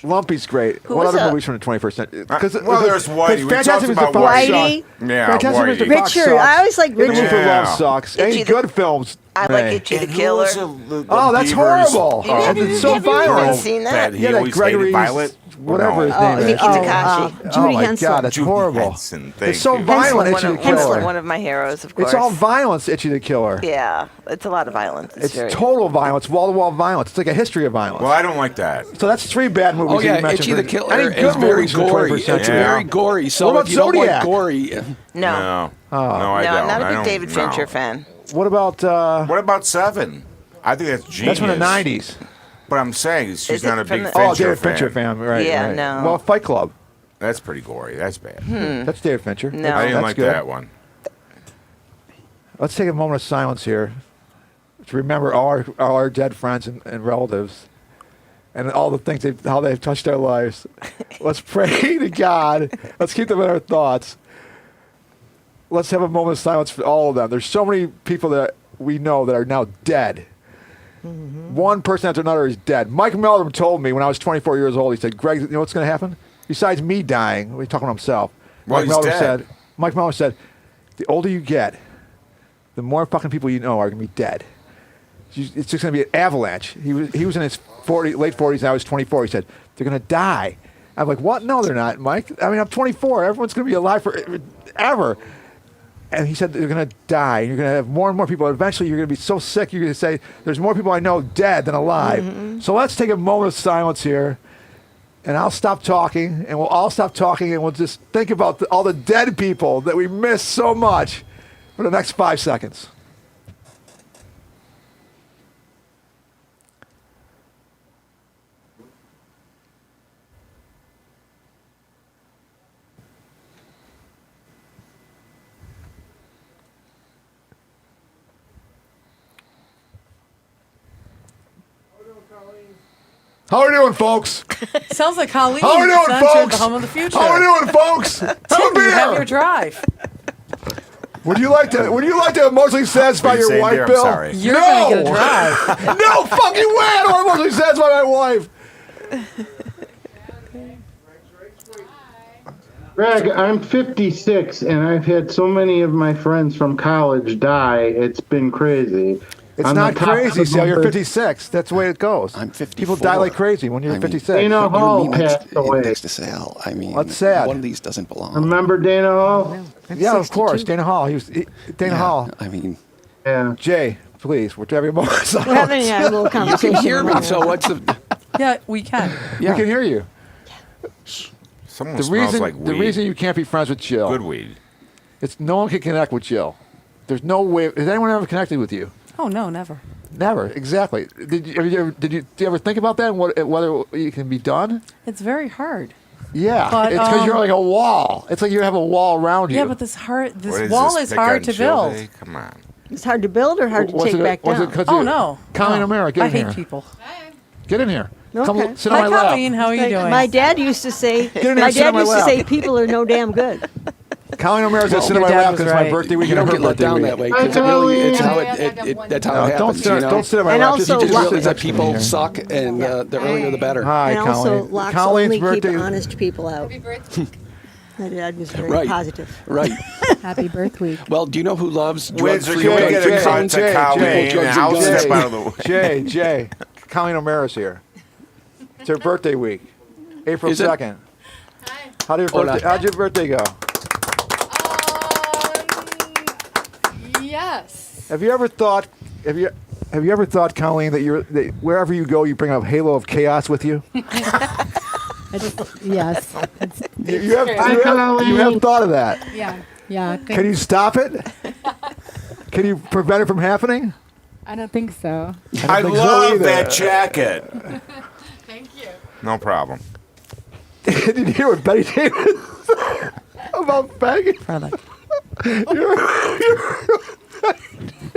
Lumpy's great. Who What was other that? movies from the 21st century? Well, there's Whitey. We Fantastic talked Mr. about Fox Whitey. sucks. Yeah, Fantastic Whitey. Mr. Fox Richard. sucks. I always like In the Mood Richard. for Yeah. Love sucks. Itchy Any the- good films? I like May. Itchy the And who Killer. was the Oh, that's Beavers? horrible. You haven't- And it's so have you violent. really seen that? He Yeah, that always Gregory's, hated Violet. whatever his No. name is. Nikki Takashi. Judy oh my Henson. God, that's Judy horrible. Henson, thank It's so you. violent, One Itchy the of, Killer. one of my heroes, of course. It's all violence, Itchy the Killer. Yeah, it's a lot of violence. It's very- total violence, wall-to-wall violence. It's like a history of violence. Well, I don't like that. So that's 3 bad movies Oh that yeah, you mentioned. Itchy the for- Killer Any good is very movies from the gory. 21st It's century? Yeah. very gory. So What about if you don't like Zodiac? gory, No. No, I No, don't. I'm not I a don't- big David no. Fincher fan. What about? What about Seven? I think that's genius. That's from the '90s. But I'm saying she's Is it not a from big the- Fincher Oh, David fan. Fincher fan, right? Yeah, right. no. Well, Fight Club. That's pretty gory. That's bad. That's David Fincher. No. I didn't That's like good. that one. Let's take a moment of silence here to remember all our dead friends and relatives, and all the things how they've touched our lives. Let's pray to God. Let's keep them in our thoughts. Let's have a moment of silence for all of them. There's so many people that we know that are now dead. One person after another is dead. Mike Meldrum told me when I was 24 years old, he said, Greg, you know what's going to happen? Besides me dying, he's talking about himself. Well, he's dead. Mike Meldrum said, the older you get, the more fucking people you know are going to be dead. It's just going to be an avalanche. He was in his late 40s, and I was 24. He said, they're going to die. I'm like, what? No, they're not, Mike. I mean, I'm 24. Everyone's going to be alive forever. And he said they're going to die. You're going to have more and more people. Eventually, you're going to be so sick, you're going to say, there's more people I know dead than alive. So let's take a moment of silence here. And I'll stop talking, and we'll all stop talking, and we'll just think about all the dead people that we miss so much for the next 5 seconds. How are we doing, folks? Sounds like Colleen. How are we doing, entered folks? The home of the future. How are we doing, folks? Have a Tim, you have your beer. drive. Would you like to emotionally satisfy What are you your saying wife, there? I'm Bill? sorry. You're no. gonna get a drive. No fucking way! I don't want to emotionally satisfy my wife. Greg, I'm 56, and I've had so many of my friends from college die. It's been crazy. It's On not the top of crazy, the Sal. You're number- 56. That's the way it goes. I'm 54. People die like crazy when you're I mean, 56. Dana Hall passed away. next to Sal. I mean, That's sad. one of these doesn't belong. Remember Dana Hall? Yeah, of course. Dana Hall. Dana Yeah, Hall. I mean, Yeah. Jay, please. We're having a moment of silence. We're having a little you conversation. can hear me. about So it. what's the? Yeah, we can. Yeah. We can hear you. Someone The smells reason like weed. the reason you can't be friends with Jill, Good weed. it's no one can connect with Jill. There's no way. Has anyone ever connected with you? Oh no, never. Never. Exactly. Did you ever think about that and whether it can be done? It's very hard. Yeah. But, it's because you're like a wall. It's like you have a wall around you. Yeah, but this What wall this, is pick hard on to Jill build. Day? Come on. It's hard to build or hard to take back down. Oh no. Colleen no. O'Mara, get I in hate here. people. Get in here. Okay. Come sit Hi, on my Colleen. lap. How are you doing? My dad used to say. in here My and sit dad on my used to lap. say people are no damn good. Colleen O'Mara's going to sit on your my dad lap was because it's my right. birthday week You and don't her get let birthday down week. that way Hi, because it really, it's how Colleen. that's how it No, happens. don't sit on my And lap. also You just lo- realize that sit next to me people here. suck, and the earlier the better. Hi, And also, Colleen. locks Colleen's only birthday. keep honest people out. My dad was very Right. positive. Right. Happy birth week. Well, do you know who loves Windsor, drug-free can we Jay, get Jay, a cut Jay, to Colleen Jay, and I'll Jay. step out of the way. Jay. Colleen O'Mara's here. It's her birthday week. April Is it? 2nd. Hi. Hola. How'd your birthday go? Yes. Have you ever thought, Colleen, that wherever you go, you bring a halo of chaos with you? Yes. You have Colleen. thought of that. Yeah. Yeah. Can you stop it? Can you prevent it from happening? I don't think so. I think so love either. that jacket. Thank you. No problem. Did you hear what Betty Davis said about faggot? Product.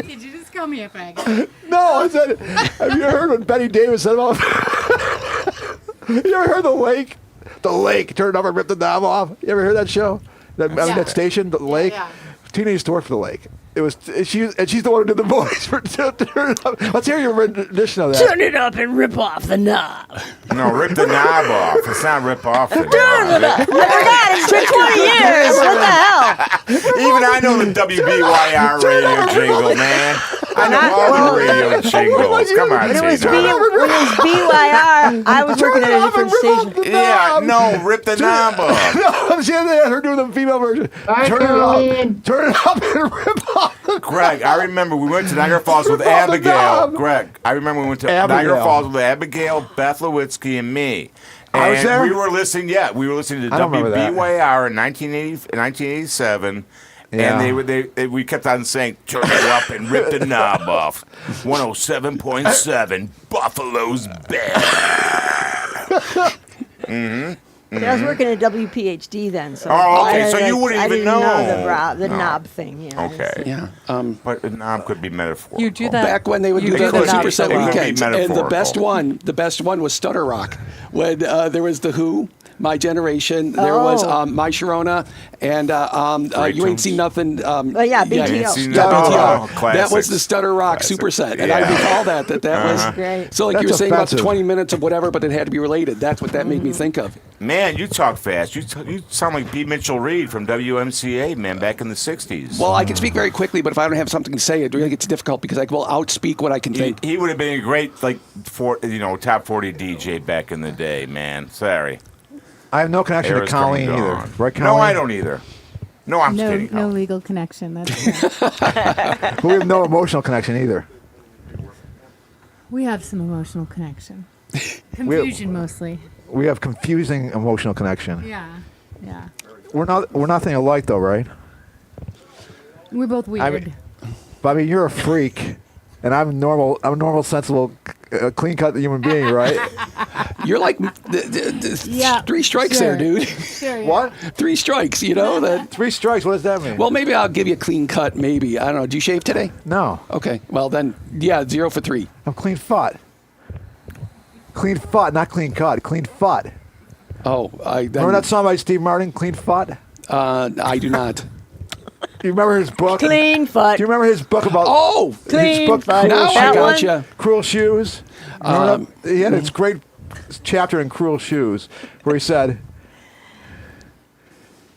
Did you just call me a faggot? No, I said, have you heard what Betty Davis said about? You ever heard the lake? The lake turned over and ripped the knob off. You ever heard that show? That Yeah. that station, the lake. Yeah. Tina used to work for the lake. It was she's the one who did the voice for Turn It Up. Let's hear your rendition of that. Turn it up and rip off the knob. No, rip the knob off. It's not rip off the knob. I forgot. It's been 20 years. What the hell? Even I know the WBYR radio jingle, man. I know all the radio jingles. Come on, When it was Tina. BYR, I was working at a different station. Yeah, no, rip the knob off. No, she had her doing the female version. Hi, Turn Colleen. it up and rip off. Greg, I remember we went to Niagara Falls with Abigail. knob. Greg, I remember we went to Abigail. Niagara Falls with Abigail, Beth Lewitzky, and me. And I was there? we were listening to I don't remember that. WBYR in 1987. Yeah. And we kept on saying, turn it up and rip the knob off. 107.7, Buffalo's best. I was working at WPHD then, so Oh, okay, I, so you wouldn't I even didn't know. the No. knob thing. Yeah, Okay. Yeah. But a knob could be metaphorical. You do that Back when they would you do do the that Super Set It could be weekends, and the metaphorical. best one was Stutter Rock. When there was the Who, My Generation, there was My Sharona, and Great You Ain't tunes. Seen Nothing. yeah, BTO. You Ain't Seen Yeah, Nothing. BTO. Oh, That was classics. the Stutter Rock Classic. Superset, and Yeah. I recall that was Great. so like you That's were saying about the offensive. 20 minutes of whatever, but it had to be related. That's what that made me think of. Man, you talk fast. You sound like B. Mitchell Reed from WMCA, man, back in the 60s. Well, I can speak very quickly, but if I don't have something to say, it really gets difficult because I will outspeak what I can think. he would have been a great, top 40 DJ back in the day, man. Sorry. I have no connection Era's to come Colleen and either. gone. Right, No, Colleen? I don't either. No, I'm just No, kidding. no Colleen. legal connection. That's right. We have no emotional connection either. We have some emotional connection. Confusion mostly. We have confusing emotional connection. Yeah. Yeah. We're nothing alike though, right? We're both weird. I mean, but I mean, you're a freak, and I'm normal. I'm a normal, sensible, clean-cut human being, right? You're like Yeah, 3 strikes sure. there, dude. Sure, yeah. What? 3 strikes, you know that. 3 strikes. What does that mean? Well, maybe I'll give you a clean cut. Maybe I don't know. Did you shave today? no, Okay. Well then, yeah, 0 for 3. I'm clean fought. Clean fought, not clean cut. Clean fought. Oh, Remember that song by Steve Martin, Clean Fought? I do not. Do you remember his book? Clean foot. Do you remember his book about Oh, his Clean book, foot. now I That one? gotcha. Cruel Shoes? Remember that? He had this great chapter in Cruel Shoes where he said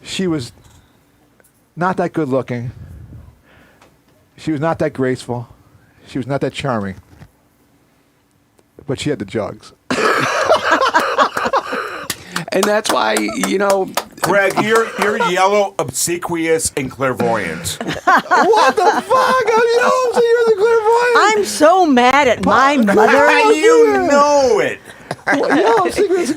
she was not that good looking. She was not that graceful. She was not that charming. But she had the jugs. And that's why, you know, Greg, you're yellow, obsequious, and clairvoyant. What the fuck? So you're the clairvoyant? I'm so mad at my mother. You know it.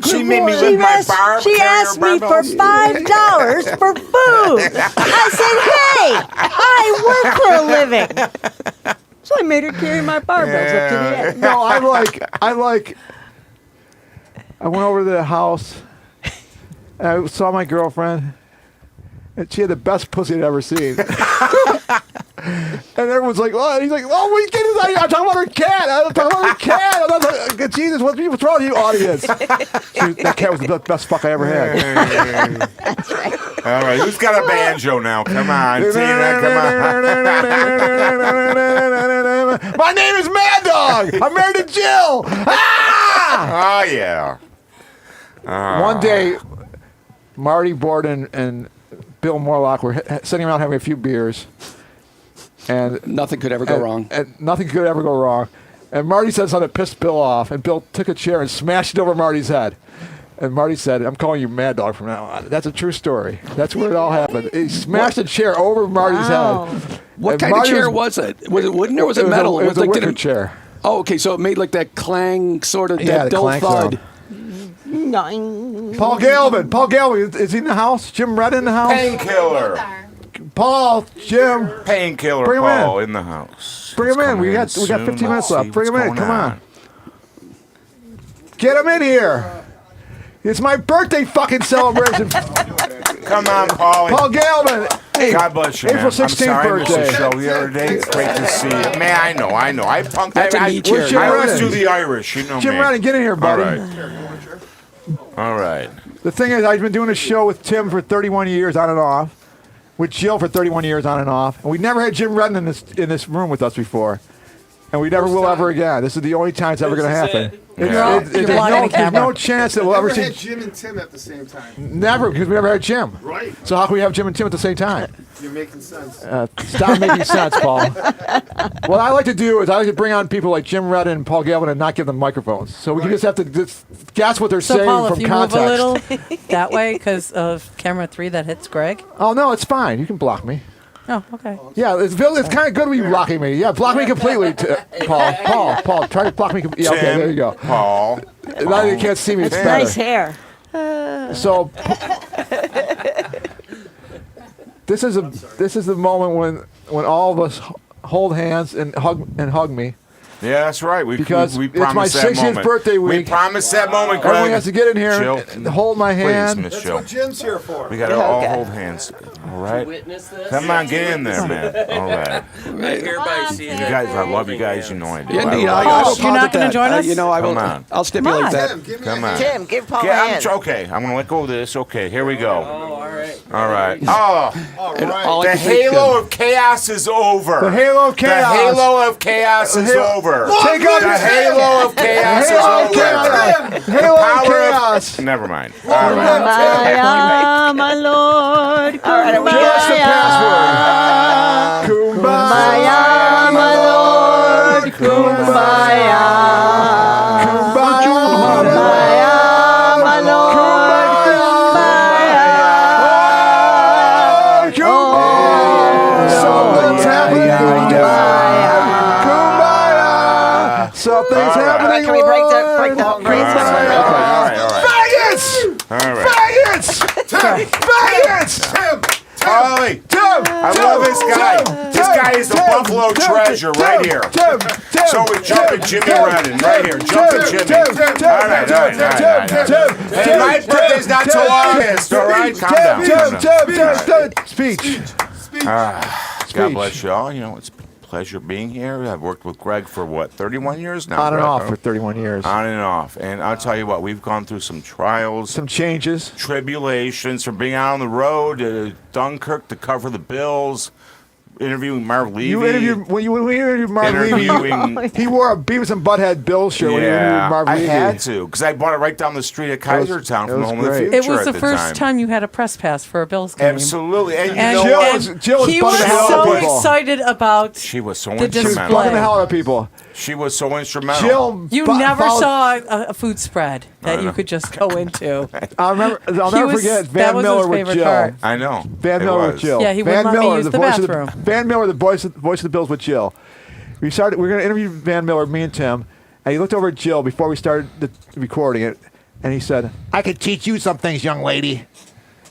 She made me lift my barb. She asked me for $5 for food. I said, "Hey, I work for a living." So I made her carry my barbells up to the end. No, I went over to the house and I saw my girlfriend and she had the best pussy I'd ever seen. And everyone's like, "Oh," he's like, "Oh, we get it. I'm talking about her cat. I'm talking about her cat." I'm not like, Jesus, what's wrong with you, audience? That cat was the best fuck I ever had. All right, who's got a banjo now? Come on, Tina, come on. My name is Mad Dog. I'm married to Jill. Ah! Oh, yeah. One day, Marty Borden and Bill Morlock were sitting around having a few beers, and nothing could ever go wrong. And nothing could ever go wrong. And Marty said something that pissed Bill off, and Bill took a chair and smashed it over Marty's head. And Marty said, "I'm calling you Mad Dog from now on." That's a true story. That's where it all happened. He smashed a chair over Marty's Wow. head. What And kind Marty of chair was it? Was it wooden or was it metal? It was a like, did wicker it- chair. Oh, okay. So it made like that clang, sort of Yeah, that the dull clank thud. sound. No. Paul Galvin, is he in the house? Jim Red in the house? Painkiller. Paul, Jim, Painkiller Bring him Paul in the house. bring him He's in. We coming got soon. 15 minutes Let's left. see Bring him what's in. going Come on. Get him in here. It's my birthday fucking celebration. Come on, Paul. Paul Galvin. God bless you, man. April 16th I'm sorry I missed birthday. the show the other day. It's great to see you. Man, I know. I punked. That's a I, neat where's chair. Jim I always Redden? do the Irish, you know Jim me. Redden, get in here, All buddy. right. All right. The thing is, I've been doing a show with Tim for 31 years, on and off. with Jill for 31 years on and off, and we never had Jim Redden in this room with us before, and we never will ever again. This is the only time it's ever going to happen. You're blocking the There's camera. no chance that we'll ever Never see. had Jim and Tim at the same time. Never, because we never had Jim. Right. So how can we have Jim and Tim at the same time? You're making sense. Stop making sense, Paul. What I like to do is I like to bring on people like Jim Redden and Paul Galvin and not give them microphones. So we can just have to just guess what they're So, saying Paul, from if you context. move a little that way because of camera 3 that hits Greg. Oh, no, it's fine. You can block me. Oh, okay. Yeah, it's kind of good when you blocking me. Yeah, block me completely, Paul, try to block me. Yeah, okay, Tim, there you go. Paul. Now you can't see me. It's better. Nice hair. So this is the moment when all of us hold hands and hug me. Yeah, that's right. Because we it's my promised that 60th moment. birthday We week. promised that moment, Greg. Everyone has to get in here Jill, and hold my hand. Please, Miss That's Jill. what Jim's here for. We got to all hold hands. All right. Witness this. Come on, get in there, man. All right. I hereby see You guys, I love you guys. You know I do. Yeah, indeed. I I love will you. You're not posit gonna that. join us? You know, I will. Come on. I'll stipulate on. that. Tim, give me Come a on. Tim, give Paul a Yeah, hand. okay, I'm going to let go of this. Okay, here we go. Oh, all right. All right. Oh, All And right. all I the can think halo of chaos is over. The halo of chaos. The halo of chaos is over. Take out The the halo of chaos is Halo of over. chaos. Halo of Power chaos. Never mind. All right. Kumbaya, my lord. Just the Kumbaya. password. Kumbaya, my lord. Kumbaya. Kumbaya, my lord. Kumbaya. Something's happening. Kumbaya. Something's All right. happening. Can we break the whole break? All right. Faggots! All right. Faggots! Faggots! Tim, Holly, Tim! I love this guy. This guy is the Buffalo treasure right here. Tim! So we're jumping Jimmy Redden right here. Jumping Jimmy. All right. Hey, my birthday's not till August. All right, calm down. Speech. God bless you all. You know, it's a pleasure being here. I've worked with Greg for what, 31 years now? On and Greg? off for 31 years. On and off. And I'll tell you what, we've gone through some trials, Some changes. tribulations, from being out on the road to Dunkirk to cover the Bills, interviewing Marv Levy. When we interviewed Marv Interviewing- Levy, he wore a Beavis and Butthead Bill shirt when he interviewed Marv I Levy. had to, because I bought it right down the street at Kaisertown it from was Home of the great. Future It was at the first time. time you had a press pass for a Bills game. Absolutely. And you And, know Jill what? was- Jill was he bugging was the hell out of so people. excited about. She was so The She was instrumental. bugging the hell out of people. She was so instrumental. Jill. You never saw a food spread that you could just go into. I'll never forget that Van was Miller his with favorite Jill. part. I know. Van It Miller was. with Jill. Yeah, he Van wouldn't let me Miller, use the voice of bathroom. Van Miller, the voice of the Bills with Jill. We were going to interview Van Miller, me and Tim, and he looked over at Jill before we started recording it, and he said, "I could teach you some things, young lady."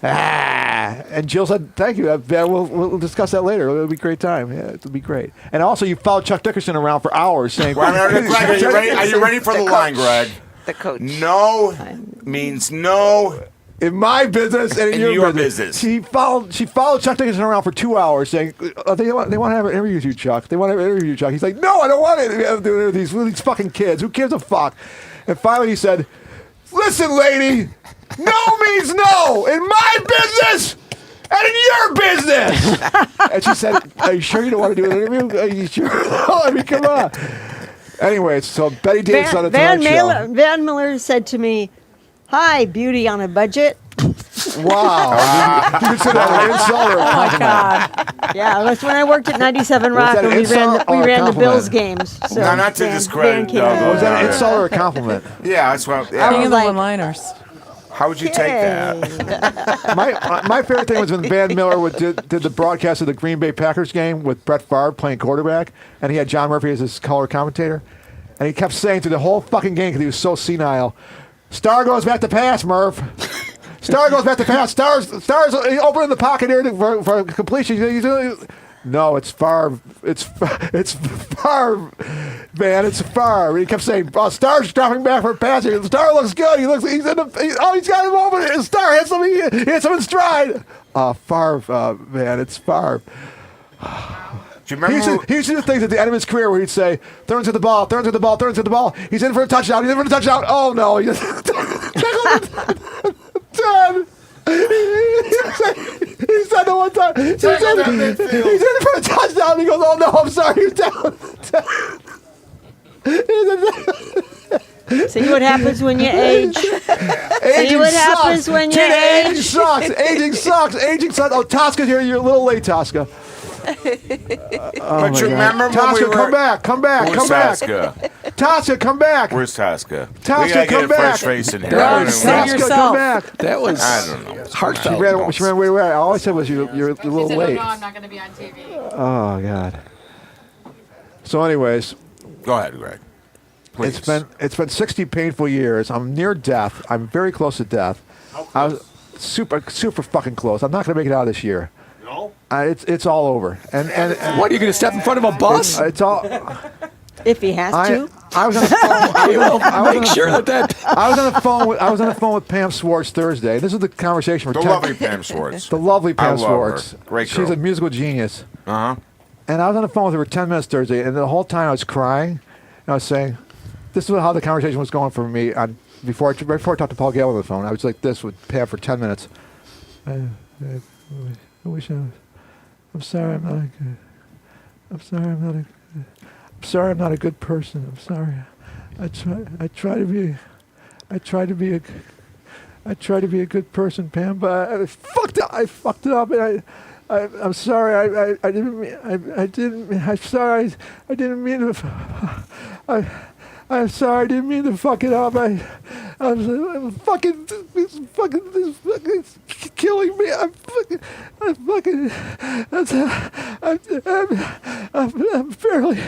And Jill said, "Thank you, Van. We'll discuss that later. It'll be a great time. Yeah, it'll be great." And also, you followed Chuck Dickerson around for hours saying, Well, Greg, are you ready for the line, Greg? The coach. No means no. In my business and in your business. She followed Chuck Dickinson around for 2 hours saying, they want to have an interview with you, Chuck. They want to have an interview with you, Chuck. He's like, no, I don't want to do these fucking kids. Who gives a fuck? And finally he said, listen, lady, no means no in my business and in your business. And she said, are you sure you don't want to do an interview? Are you sure? I mean, come on. Anyway, so Betty Davis on the Tonight Show. Van Miller said to me, "Hi, beauty on a budget." Wow. You consider that an insult or a Oh my compliment? God! Yeah, that's when I worked at 97 Was Rock that an and we insult or ran a the compliment? Bills games. So No, not to Van discredit, came no, out. no, Was that no. an insult or a compliment? Yeah, that's what. King Yeah. of the like- one-liners. How would you take that? My favorite thing was when Van Miller did the broadcast of the Green Bay Packers game with Brett Favre playing quarterback, and he had John Murphy as his color commentator, and he kept saying through the whole fucking game because he was so senile, "Star goes back to pass, Murph. Star goes back to pass. Star's opening the pocket here for completion. No, it's Favre. It's Favre, man. It's Favre." And he kept saying, "Oh, Star's dropping back for a pass here. Star looks good. He's got him over. Star hits him in stride." Favre, man, it's Favre. Do you remember? He used to do things at the end of his career where he'd say, "Throw into the ball, throw into the ball, throw into the ball. He's in for a touchdown. He's in for a touchdown. Oh no!" He just done. He said the one He's in for a touchdown. He goes, "Oh no, I'm sorry, he's down." See what happens when you age. See Aging what sucks. happens when you Tina, age. Aging sucks. Aging sucks. Aging sucks. Oh, Tosca's here. You're a little late, Tosca. But you remember when Tosca, we were... come back. Come back. Where's Come back. Tosca? Tosca, come back. Where's Tosca? Tosca, We gotta come get a back. first race in here. That I don't was- know. Tosca, yourself. come back. That was I don't know. heartfelt. She ran way away. All I said was you're a little late. I'm not going to be on TV. Oh God. So, anyways, Go ahead, Greg. Please. it's been 60 painful years. I'm near death. I'm very close to death. I was super fucking close. I'm not gonna make it out this year. No? It's all over. And What, are you going to step in front of a bus? it's all. If he has to. I was on the phone. You will make sure that. I was on the phone with Pam Swartz Thursday. This is the conversation for The lovely Pam Swartz. The lovely I Pam love her. Swartz. Great She's girl. a musical genius. Uh-huh. And I was on the phone with her for 10 minutes Thursday, and the whole time I was crying. And I was saying, this is how the conversation was going for me before I talked to Paul Gale on the phone. I was like this with Pam for 10 minutes. I wish I'm sorry I'm not a good. I'm sorry I'm not a good person. I'm sorry. I try to be a good person, Pam, but I fucked it up, and I'm sorry. I didn't mean. I'm sorry. I didn't mean to. I'm sorry. I didn't mean to fuck it up. I'm fucking. This fucking killing me. I'm fairly.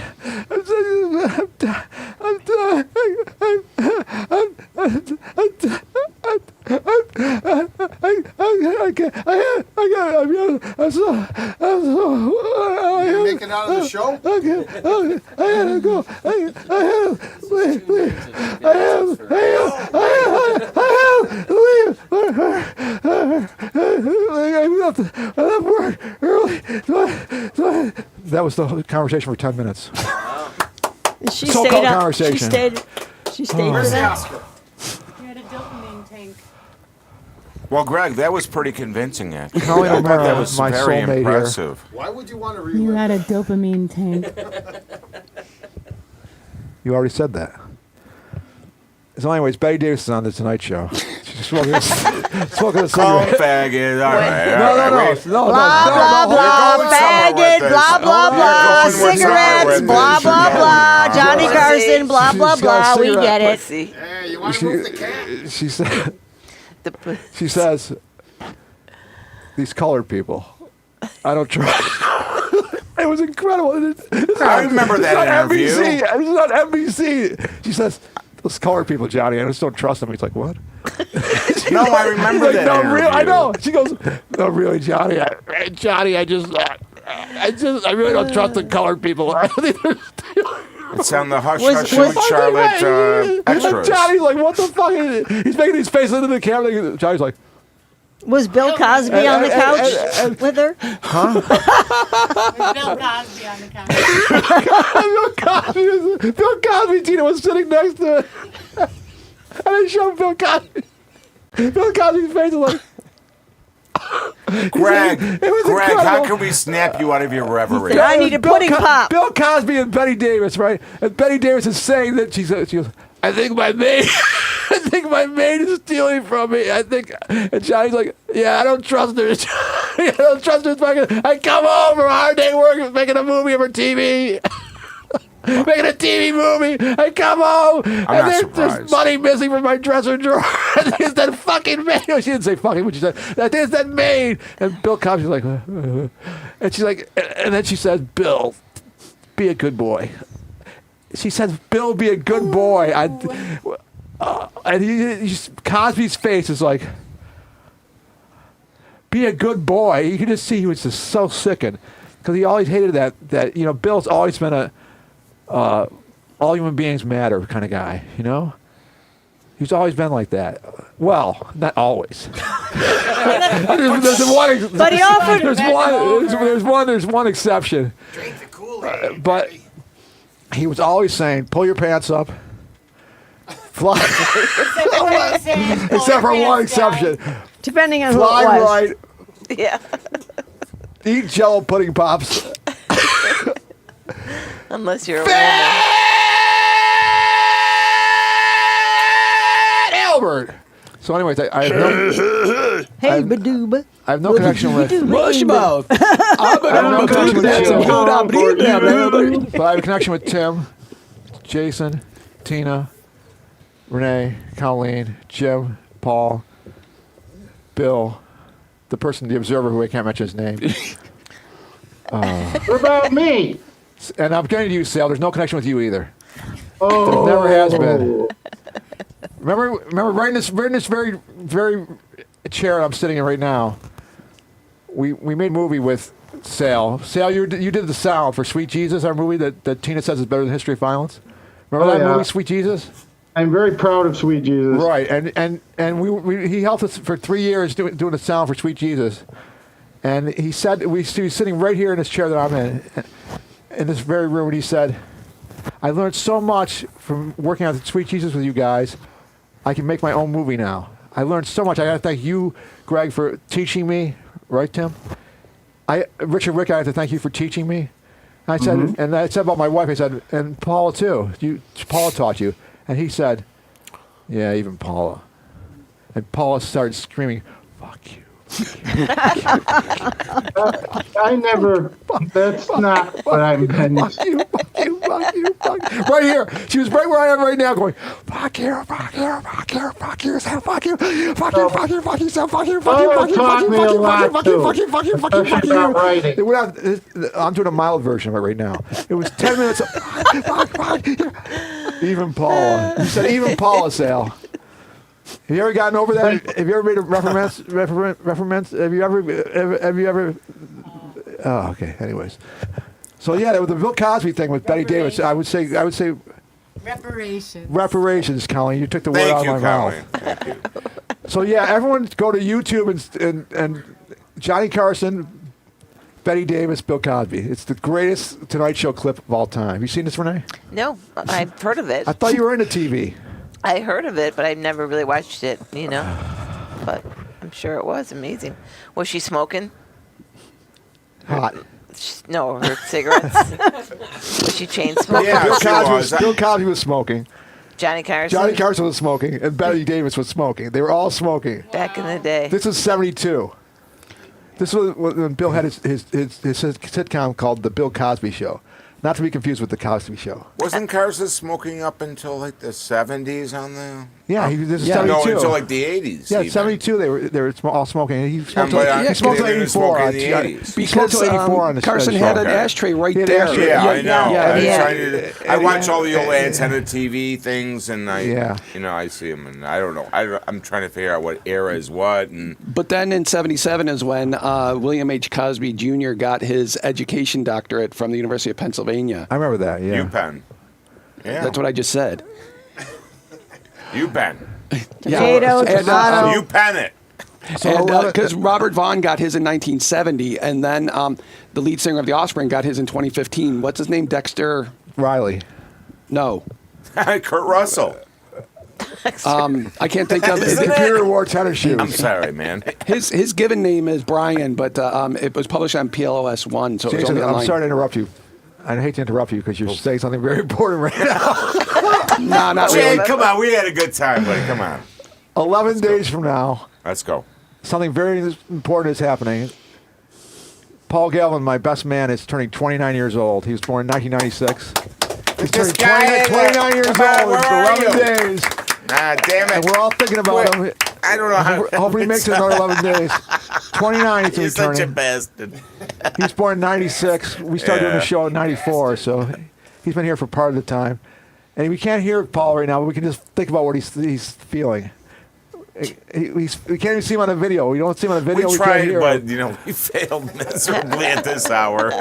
You make it out of the show? I had to go. I work early. That was the conversation for 10 minutes. She So-called stayed up. conversation. She stayed Where's for the that. Oscar? You had a dopamine tank. Well, Greg, that was pretty convincing, actually. Colleen I thought O'Mara, that was my very soulmate here. impressive. Why would you want to You relive had a that? dopamine tank. You already said that. So, anyways, Betty Davis is on the Tonight Show. She's smoking a Call him cigarette. faggot. All right. No, all no, right, no, wait. no, Blah, no, blah, no, blah, going somewhere with faggot, this. blah, blah, You're blah, going somewhere cigarettes, with blah, this. blah, You're blah, going- Johnny Pussy. Carson, blah, blah, She's got a blah, we cigarette. get it. Pussy. Hey, you want to move the cat? She said. The She says, "These colored people, I don't trust." It was incredible. I remember that interview. NBC. This is on NBC. She says, "Those colored people, Johnny, I just don't trust them." He's like, "What?" No, I remember He's like, that "No, interview. really, I know." She goes, "No, really, Johnny, I really don't trust the colored people." It's on the Hush Was- Hush was- with Charlotte extras. Johnny's like, "What the fuck?" He's making these faces into the camera. Johnny's like, Was Bill Cosby on the couch with her? Bill Cosby on the couch. Bill Cosby, Tina was sitting next to it. And they showed Bill Cosby. Bill Cosby's face was like, Greg, It was Greg, how incredible. can we snap you out of your reverie? I need a pudding pop. Bill Cosby and Betty Davis, right? And Betty Davis is saying that she goes, "I think my maid, I think my maid is stealing from me. I think," and Johnny's like, "Yeah, I don't trust her. I don't trust her. I come home from a hard day work, making a movie for TV." Making a TV movie. I come home not and there's surprised. money missing from my dresser drawer. And there's that fucking maid. No, she didn't say fucking, but she said, "There's that maid." And Bill Cosby's like, and she's like, and then she says, "Bill, be a good boy." She says, "Bill, be a good boy." And Cosby's face is like, "Be a good boy." You can just see he was just so sickened because he always hated that Bill's always been a all human beings matter kind of guy, He's always been like that. Well, not always. there's one. But he offered- There's one exception. Drink the Kool-Aid. But he was always saying, "Pull your pants up." Fly. Except for one exception. Depending on who it Fly was. right. Yeah. Eat Jello pudding pops. Unless you're a woman. Albert. So, anyways, I have no, Hey, Badooba. I have no connection with. Mush mouth. I'm no gonna connection do with that. you. But But I have a connection with Tim, Jason, Tina, Renee, Colleen, Jim, Paul, Bill, the person, the observer, who I can't mention his name. What about me? And I'm getting to you, Sal. There's no connection with you either. Oh, There never has been. Remember, right in this very, very chair I'm sitting in right now. We made a movie with Sal. Sal, you did the sound for Sweet Jesus, our movie that Tina says is better than History of Violence. Remember that movie, Sweet Jesus? I'm very proud of Sweet Jesus. Right, and he helped us for 3 years doing the sound for Sweet Jesus. And he said, he was sitting right here in this chair that I'm in this very room, and he said, I learned so much from working on Sweet Jesus with you guys. I can make my own movie now. I learned so much. I got to thank you, Greg, for teaching me. Right, Tim? Richard Rick, I have to thank you for teaching me. I said, and I said about my wife, I said, and Paula too. Paula taught you. And he said, yeah, even Paula. And Paula started screaming, fuck you. I never. That's not what I meant. Fuck you, fuck you, fuck you, fuck you. Right here. She was right where I am right now going, fuck you, fuck you, fuck you, fuck you, Sam, fuck you, fuck you, fuck you, fuck you, Sam, fuck you, fuck you, fuck you, fuck you, fuck you, fuck you, fuck you, fuck you, fuck you, fuck you. It went out, I'm doing a mild version of it right now. It was 10 minutes of fuck. Even Paula. You said even Paula, Sal. Have you ever gotten over that? Have you ever made a reference? Have you ever? Oh, okay. Anyways, so yeah, with the Bill Cosby thing with Betty Davis, I would say reparations, Colleen. You took the word out of my mouth. Thank you. So yeah, everyone go to YouTube and Johnny Carson, Betty Davis, Bill Cosby. It's the greatest Tonight Show clip of all time. Have you seen this, Renee? No, I've heard of it. I thought you were into TV. I heard of it, but I've never really watched it, But I'm sure it was amazing. Was she smoking? Hot. No, her cigarettes. Was she chain smoking? Yeah, Bill Cosby was smoking. Johnny Carson? Johnny Carson was smoking, and Betty Davis was smoking. They were all smoking. Back in the day. This is 72. This was when Bill had his sitcom called The Bill Cosby Show. Not to be confused with The Cosby Show. Wasn't Carson smoking up until like the 70s on the? Yeah, this is No, 72. until like the 80s. Yeah, even. 72 they were all smoking. He smoked but till he he smoked till didn't even 84. smoke in the He 80s. smoked till 84 on the Carson show. had an Okay. ashtray right He had an there. ashtray. Yeah, I know. Yeah. I watch all the old antenna TV things, and Yeah. I see them, and I don't know. I'm trying to figure out what era is what, and But then in 77 is when William H. Cosby Jr. got his education doctorate from the University of Pennsylvania. I remember that, yeah. UPenn. Yeah, That's what I just said. UPenn. Potato, And, tomato. You pen it. Because Robert Vaughn got his in 1970, and then the lead singer of The Offspring got his in 2015. What's his name? Dexter? Riley. No. Kurt Russell. I can't think of The Isn't it. it? Imperial War tennis shoes. I'm sorry, man. His given name is Brian, but it was published on PLOS 1, so it was Jason, only I'm online. sorry to interrupt you. I hate to interrupt you because you're saying something very important right now. Nah, not Jay, really. come on. We had a good time, buddy. Come on. 11 days from now, Let's go. something very important is happening. Paul Galvin, my best man, is turning 29 years old. He was born in 1996. He's This turning guy 29 years Come on, old. where It's are 11 you? days. Nah, damn it. And we're all thinking about him. I don't know how. Hopefully he makes it another 11 days. 29 he's You're such a turning. bastard. He was born in 96. We started doing Yeah. the show in 94, so he's been here for part of the time. And we can't hear Paul right now, but we can just think about what he's feeling. We can't even see him on the video. We don't see him on the video. We can't tried, hear but him. we failed miserably at this hour.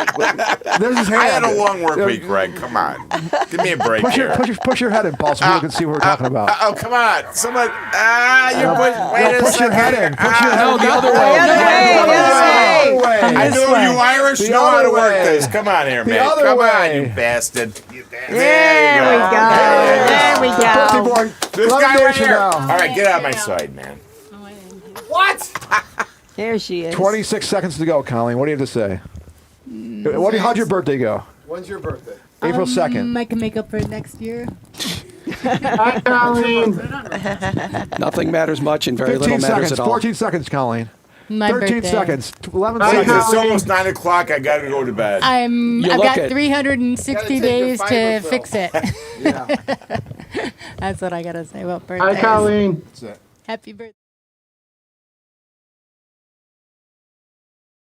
There's his hand. I had a long work week, Greg. Come on, give me a break Push here. your head in, Paul, so people can see what we're talking about. Oh, come on, someone! Wait a Push your second. head in. Push your head No, in. the other way. The other way. I know you Irish The know how to other work way. this. Come on here, The man. other Come on, way. you bastard. There we go. There we Birthday go. boy. This 11 guy days right from here. now. All right, get out of my side, man. What? There she is. 26 seconds to go, Colleen. What do you have to say? How'd your birthday go? When's your birthday? April 2nd. I can make up for it next year. Hi, Colleen. Nothing matters much and very 15 little matters seconds. at all. 14 seconds, Colleen. My 13 birthday. seconds. 11 Hi, seconds. Colleen. It's almost 9 o'clock. I got to go to bed. I've look got it. 360 Gotta take days your to fiber fix it. Yeah. That's what I gotta say about birthdays. Hi, Colleen. That's it. Happy birthday.